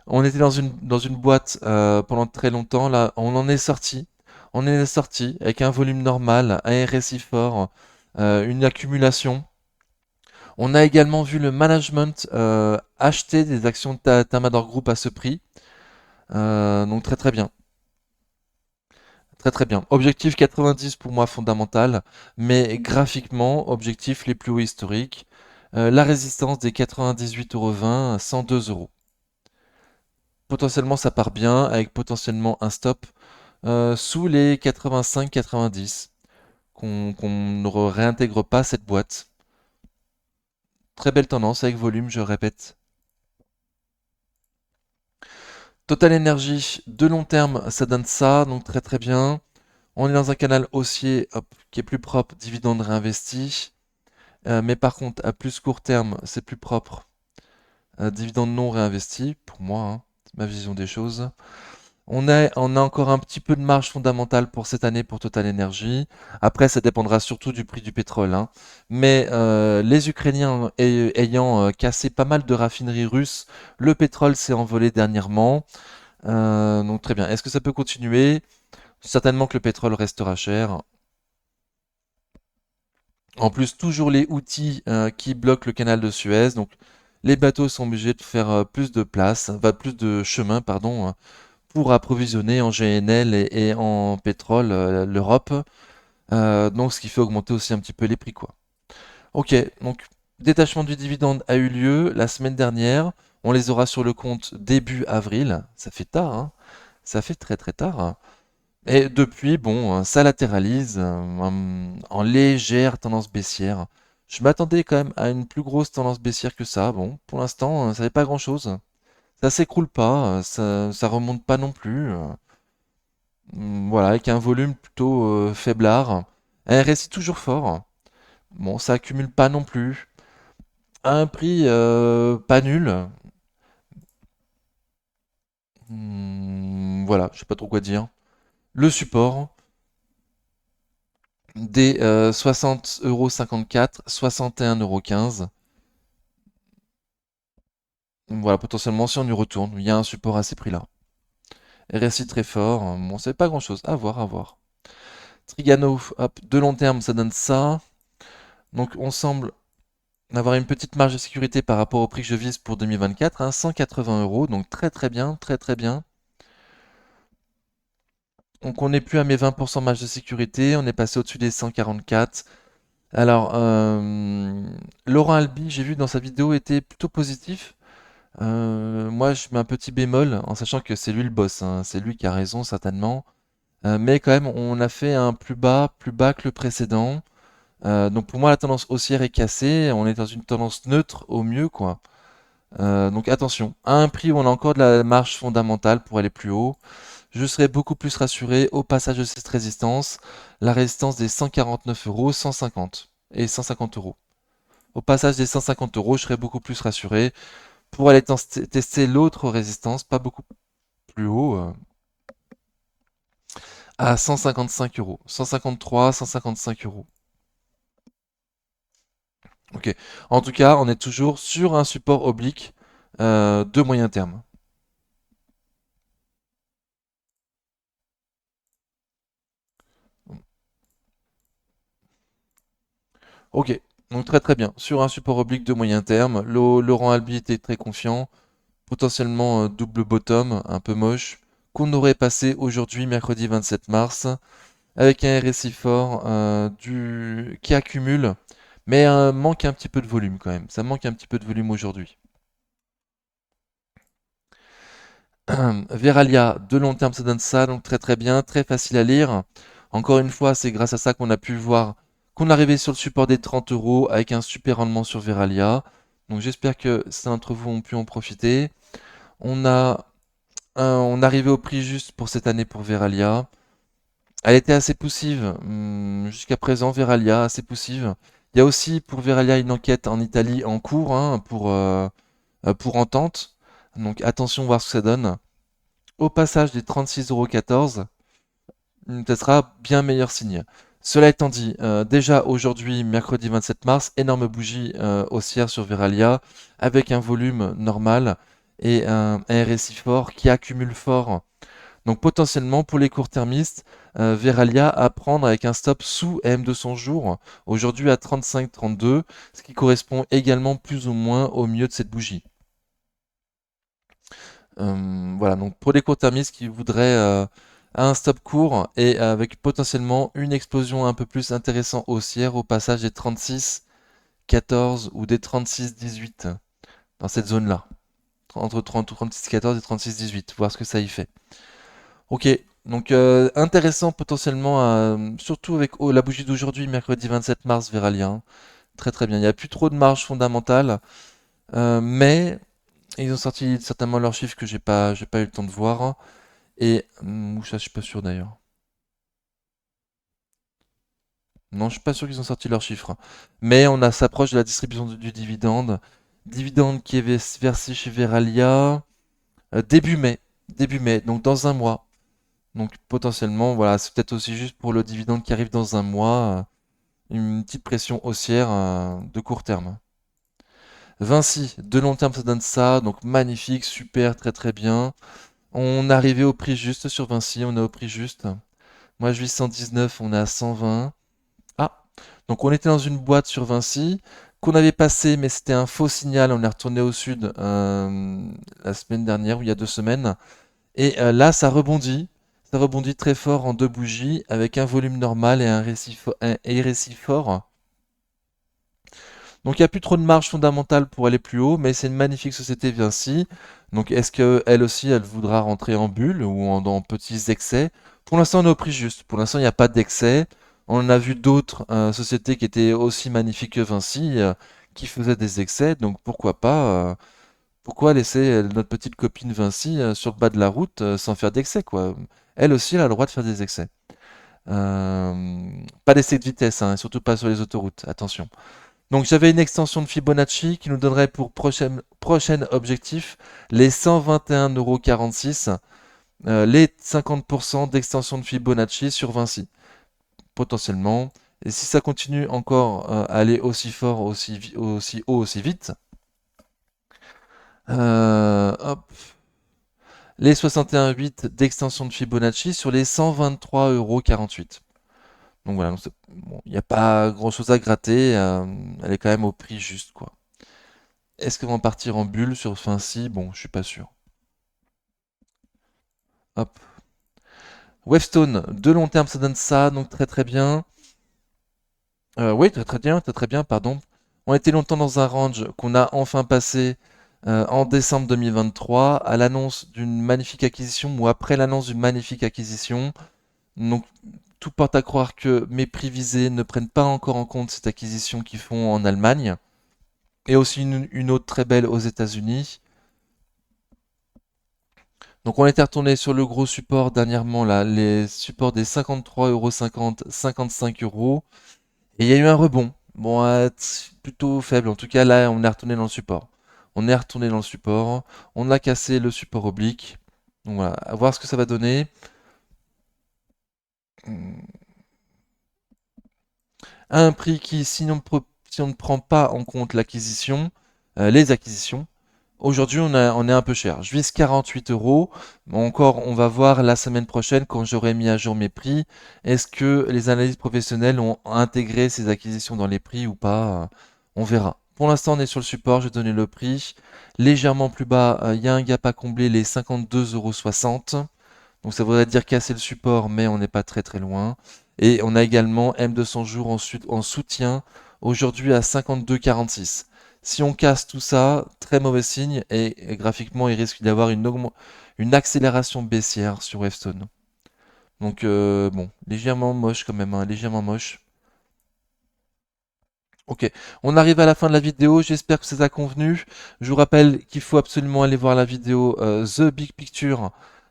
Speaker 1: On était dans une boîte pendant très longtemps, là, on en est sorti. On en est sorti avec un volume normal, un RSI fort, une accumulation. On a également vu le management acheter des actions de Tamador Group à ce prix. Donc très très bien. Très très bien. Objectif 90 pour moi fondamental, mais graphiquement, objectif les plus hauts historiques. La résistance des 98,20 €, 102 euros. Potentiellement ça part bien avec potentiellement un stop sous les 85-90, qu'on ne réintègre pas cette boîte. Très belle tendance avec volume, je répète. Total Energy, de long terme, ça donne ça, donc très très bien. On est dans un canal haussier hop, qui est plus propre, dividende réinvesti. Mais par contre, à plus court terme, c'est plus propre, dividende non réinvesti, pour moi, hein, c'est ma vision des choses. On a encore un petit peu de marge fondamentale pour cette année pour Total Energy. Après, ça dépendra surtout du prix du pétrole, hein. Mais les Ukrainiens ayant cassé pas mal de raffineries russes, le pétrole s'est envolé dernièrement. Donc très bien. Est-ce que ça peut continuer? Certainement que le pétrole restera cher. En plus, toujours les outils qui bloquent le canal de Suez. Donc les bateaux sont obligés de faire plus de place, plus de chemin, pardon, pour approvisionner en GNL et en pétrole l'Europe. Donc ce qui fait augmenter aussi un petit peu les prix, quoi. Ok, donc détachement du dividende a eu lieu la semaine dernière. On les aura sur le compte début avril. Ça fait tard, hein. Ça fait très très tard. Et depuis, bon, ça latéralise en légère tendance baissière. Je m'attendais quand même à une plus grosse tendance baissière que ça. Bon, pour l'instant, ça n'est pas grand-chose. Ça s'écroule pas, ça remonte pas non plus. Voilà, avec un volume plutôt faiblard. Un RSI toujours fort. Bon, ça accumule pas non plus. À un prix pas nul. Voilà, je sais pas trop quoi dire. Le support des 60,54 €, 61,15 €. Voilà, potentiellement, si on y retourne, il y a un support à ces prix-là. RSI très fort. Bon, c'est pas grand-chose. À voir, à voir. Trigano, hop, de long terme, ça donne ça. Donc, on semble avoir une petite marge de sécurité par rapport au prix que je vise pour 2024, hein, 180 €, donc très très bien, très très bien. Donc on n'est plus à mes 20% marge de sécurité, on est passé au-dessus des 144. Alors, Laurent Albi, j'ai vu dans sa vidéo, était plutôt positif. Moi, je mets un petit bémol en sachant que c'est lui le boss, hein, c'est lui qui a raison certainement. Mais quand même, on a fait un plus bas que le précédent. Donc pour moi, la tendance haussière est cassée. On est dans une tendance neutre au mieux, quoi. Donc attention, à un prix où on a encore de la marge fondamentale pour aller plus haut, je serais beaucoup plus rassuré au passage de cette résistance, la résistance des 149 €, 150 et 150 euros. Au passage des 150 euros, je serais beaucoup plus rassuré pour aller tester l'autre résistance, pas beaucoup plus haut, à 155 euros. 153, 155 euros. Ok. En tout cas, on est toujours sur un support oblique de moyen terme. Ok. Donc très très bien. Sur un support oblique de moyen terme, Laurent Albi était très confiant. Potentiellement double bottom, un peu moche, qu'on aurait passé aujourd'hui, mercredi 27 mars, avec un RSI fort qui accumule, mais manque un petit peu de volume quand même. Ça manque un petit peu de volume aujourd'hui. Veralia, de long terme, ça donne ça, donc très très bien, très facile à lire. Encore une fois, c'est grâce à ça qu'on a pu voir qu'on arrivait sur le support des 30 € avec un super rendement sur Veralia. Donc j'espère que certains d'entre vous ont pu en profiter. On a on arrivait au prix juste pour cette année pour Veralia. Elle était assez poussive jusqu'à présent, Veralia, assez poussive. Il y a aussi pour Veralia une enquête en Italie en cours, hein, pour entente. Donc attention, voir ce que ça donne. Au passage des 36,14 €, ça sera bien meilleur signe. Cela étant dit, déjà aujourd'hui, mercredi 27 mars, énorme bougie haussière sur Veralia avec un volume normal et un RSI fort qui accumule fort. Donc potentiellement pour les court-termistes, Veralia à prendre avec un stop sous M200 jours, aujourd'hui à 35,32, ce qui correspond également plus ou moins au milieu de cette bougie. Voilà, donc pour les court-termistes qui voudraient un stop court et avec potentiellement une explosion un peu plus intéressante haussière au passage des 36,14 ou des 36,18 dans cette zone-là. Entre 36,14 et 36,18, voir ce que ça y fait. Ok, donc intéressant potentiellement, surtout avec la bougie d'aujourd'hui, mercredi 27 mars, Veralien. Très très bien. Il n'y a plus trop de marge fondamentale, mais ils ont sorti certainement leurs chiffres que j'ai pas eu le temps de voir. Et ça, je suis pas sûr d'ailleurs. Non, je suis pas sûr qu'ils ont sorti leurs chiffres. Mais s'approche de la distribution du dividende. Dividende qui est versé chez Veralia début mai. Début mai, donc dans un mois. Donc potentiellement, voilà, c'est peut-être aussi juste pour le dividende qui arrive dans un mois, une petite pression haussière de court terme. Vinci, de long terme, ça donne ça, donc magnifique, super, très très bien. On est arrivé au prix juste sur Vinci, on est au prix juste. Moi je vis 119, on est à 120. Ah, donc on était dans une boîte sur Vinci qu'on avait passé, mais c'était un faux signal. On est retourné au sud la semaine dernière ou il y a 2 semaines. Et là, ça rebondit. Ça rebondit très fort en deux bougies avec un volume normal et un RSI fort. Donc il n'y a plus trop de marge fondamentale pour aller plus haut, mais c'est une magnifique société Vinci. Donc est-ce qu'elle aussi, elle voudra rentrer en bulle ou en petits excès? Pour l'instant, on est au prix juste. Pour l'instant, il n'y a pas d'excès. On a vu d'autres sociétés qui étaient aussi magnifiques que Vinci, qui faisaient des excès. Donc pourquoi pas, pourquoi laisser notre petite copine Vinci sur le bas de la route sans faire d'excès, quoi? Elle aussi, elle a le droit de faire des excès. Pas d'excès de vitesse, hein, et surtout pas sur les autoroutes. Attention. Donc j'avais une extension de Fibonacci qui nous donnerait pour prochain objectif les 121,46 €, les 50% d'extension de Fibonacci sur Vinci, potentiellement. Et si ça continue encore à aller aussi fort, aussi haut, aussi vite, hop, les 61,8 d'extension de Fibonacci sur les 123,48 €. Donc voilà, bon, il n'y a pas grand chose à gratter, elle est quand même au prix juste, quoi. Est-ce qu'ils vont partir en bulle sur Vinci? Bon, je suis pas sûr. Hop. Wavestone, de long terme, ça donne ça, donc très très bien. Oui, très très bien, pardon. On était longtemps dans un range qu'on a enfin passé en décembre 2023 à l'annonce d'une magnifique acquisition ou après l'annonce d'une magnifique acquisition. Donc tout porte à croire que mes prix visés ne prennent pas encore en compte cette acquisition qu'ils font en Allemagne et aussi une autre très belle aux États-Unis. Donc on était retourné sur le gros support dernièrement, là, les supports des 53,50 €, 55 €. Et il y a eu un rebond. Bon, plutôt faible. En tout cas, là, on est retourné dans le support. On est retourné dans le support. On a cassé le support oblique. Donc voilà, à voir ce que ça va donner. À un prix qui, si on ne prend pas en compte l'acquisition, les acquisitions, aujourd'hui, on est un peu cher. Je vise 48 €. Encore, on va voir la semaine prochaine quand j'aurai mis à jour mes prix. Est-ce que les analystes professionnels ont intégré ces acquisitions dans les prix ou pas? On verra. Pour l'instant, on est sur le support. Je vais donner le prix. Légèrement plus bas, il y a un gap à combler, les 52,60 €. Donc ça voudrait dire casser le support, mais on n'est pas très très loin. Et on a également M200 jours ensuite en soutien, aujourd'hui à 52,46. Si on casse tout ça, très mauvais signe, et graphiquement il risque d'y avoir une accélération baissière sur Wavestone. Donc bon, légèrement moche quand même, hein, légèrement moche. Ok, on arrive à la fin de la vidéo, j'espère que ça t'a convenu. Je vous rappelle qu'il faut absolument aller voir la vidéo The Big Picture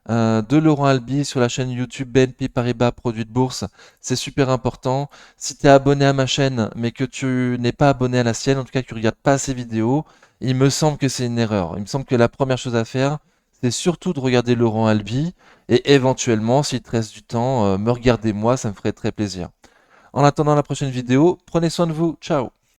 Speaker 1: de Laurent Albi sur la chaîne YouTube BNP Paribas Produits de Bourse. C'est super important. Si tu es abonné à ma chaîne mais que tu n'es pas abonné à la sienne, en tout cas que tu ne regardes pas ces vidéos, il me semble que c'est une erreur. Il me semble que la première chose à faire, c'est surtout de regarder Laurent Albi et éventuellement, s'il te reste du temps, me regarder moi, ça me ferait très plaisir. En attendant la prochaine vidéo, prenez soin de vous. Ciao.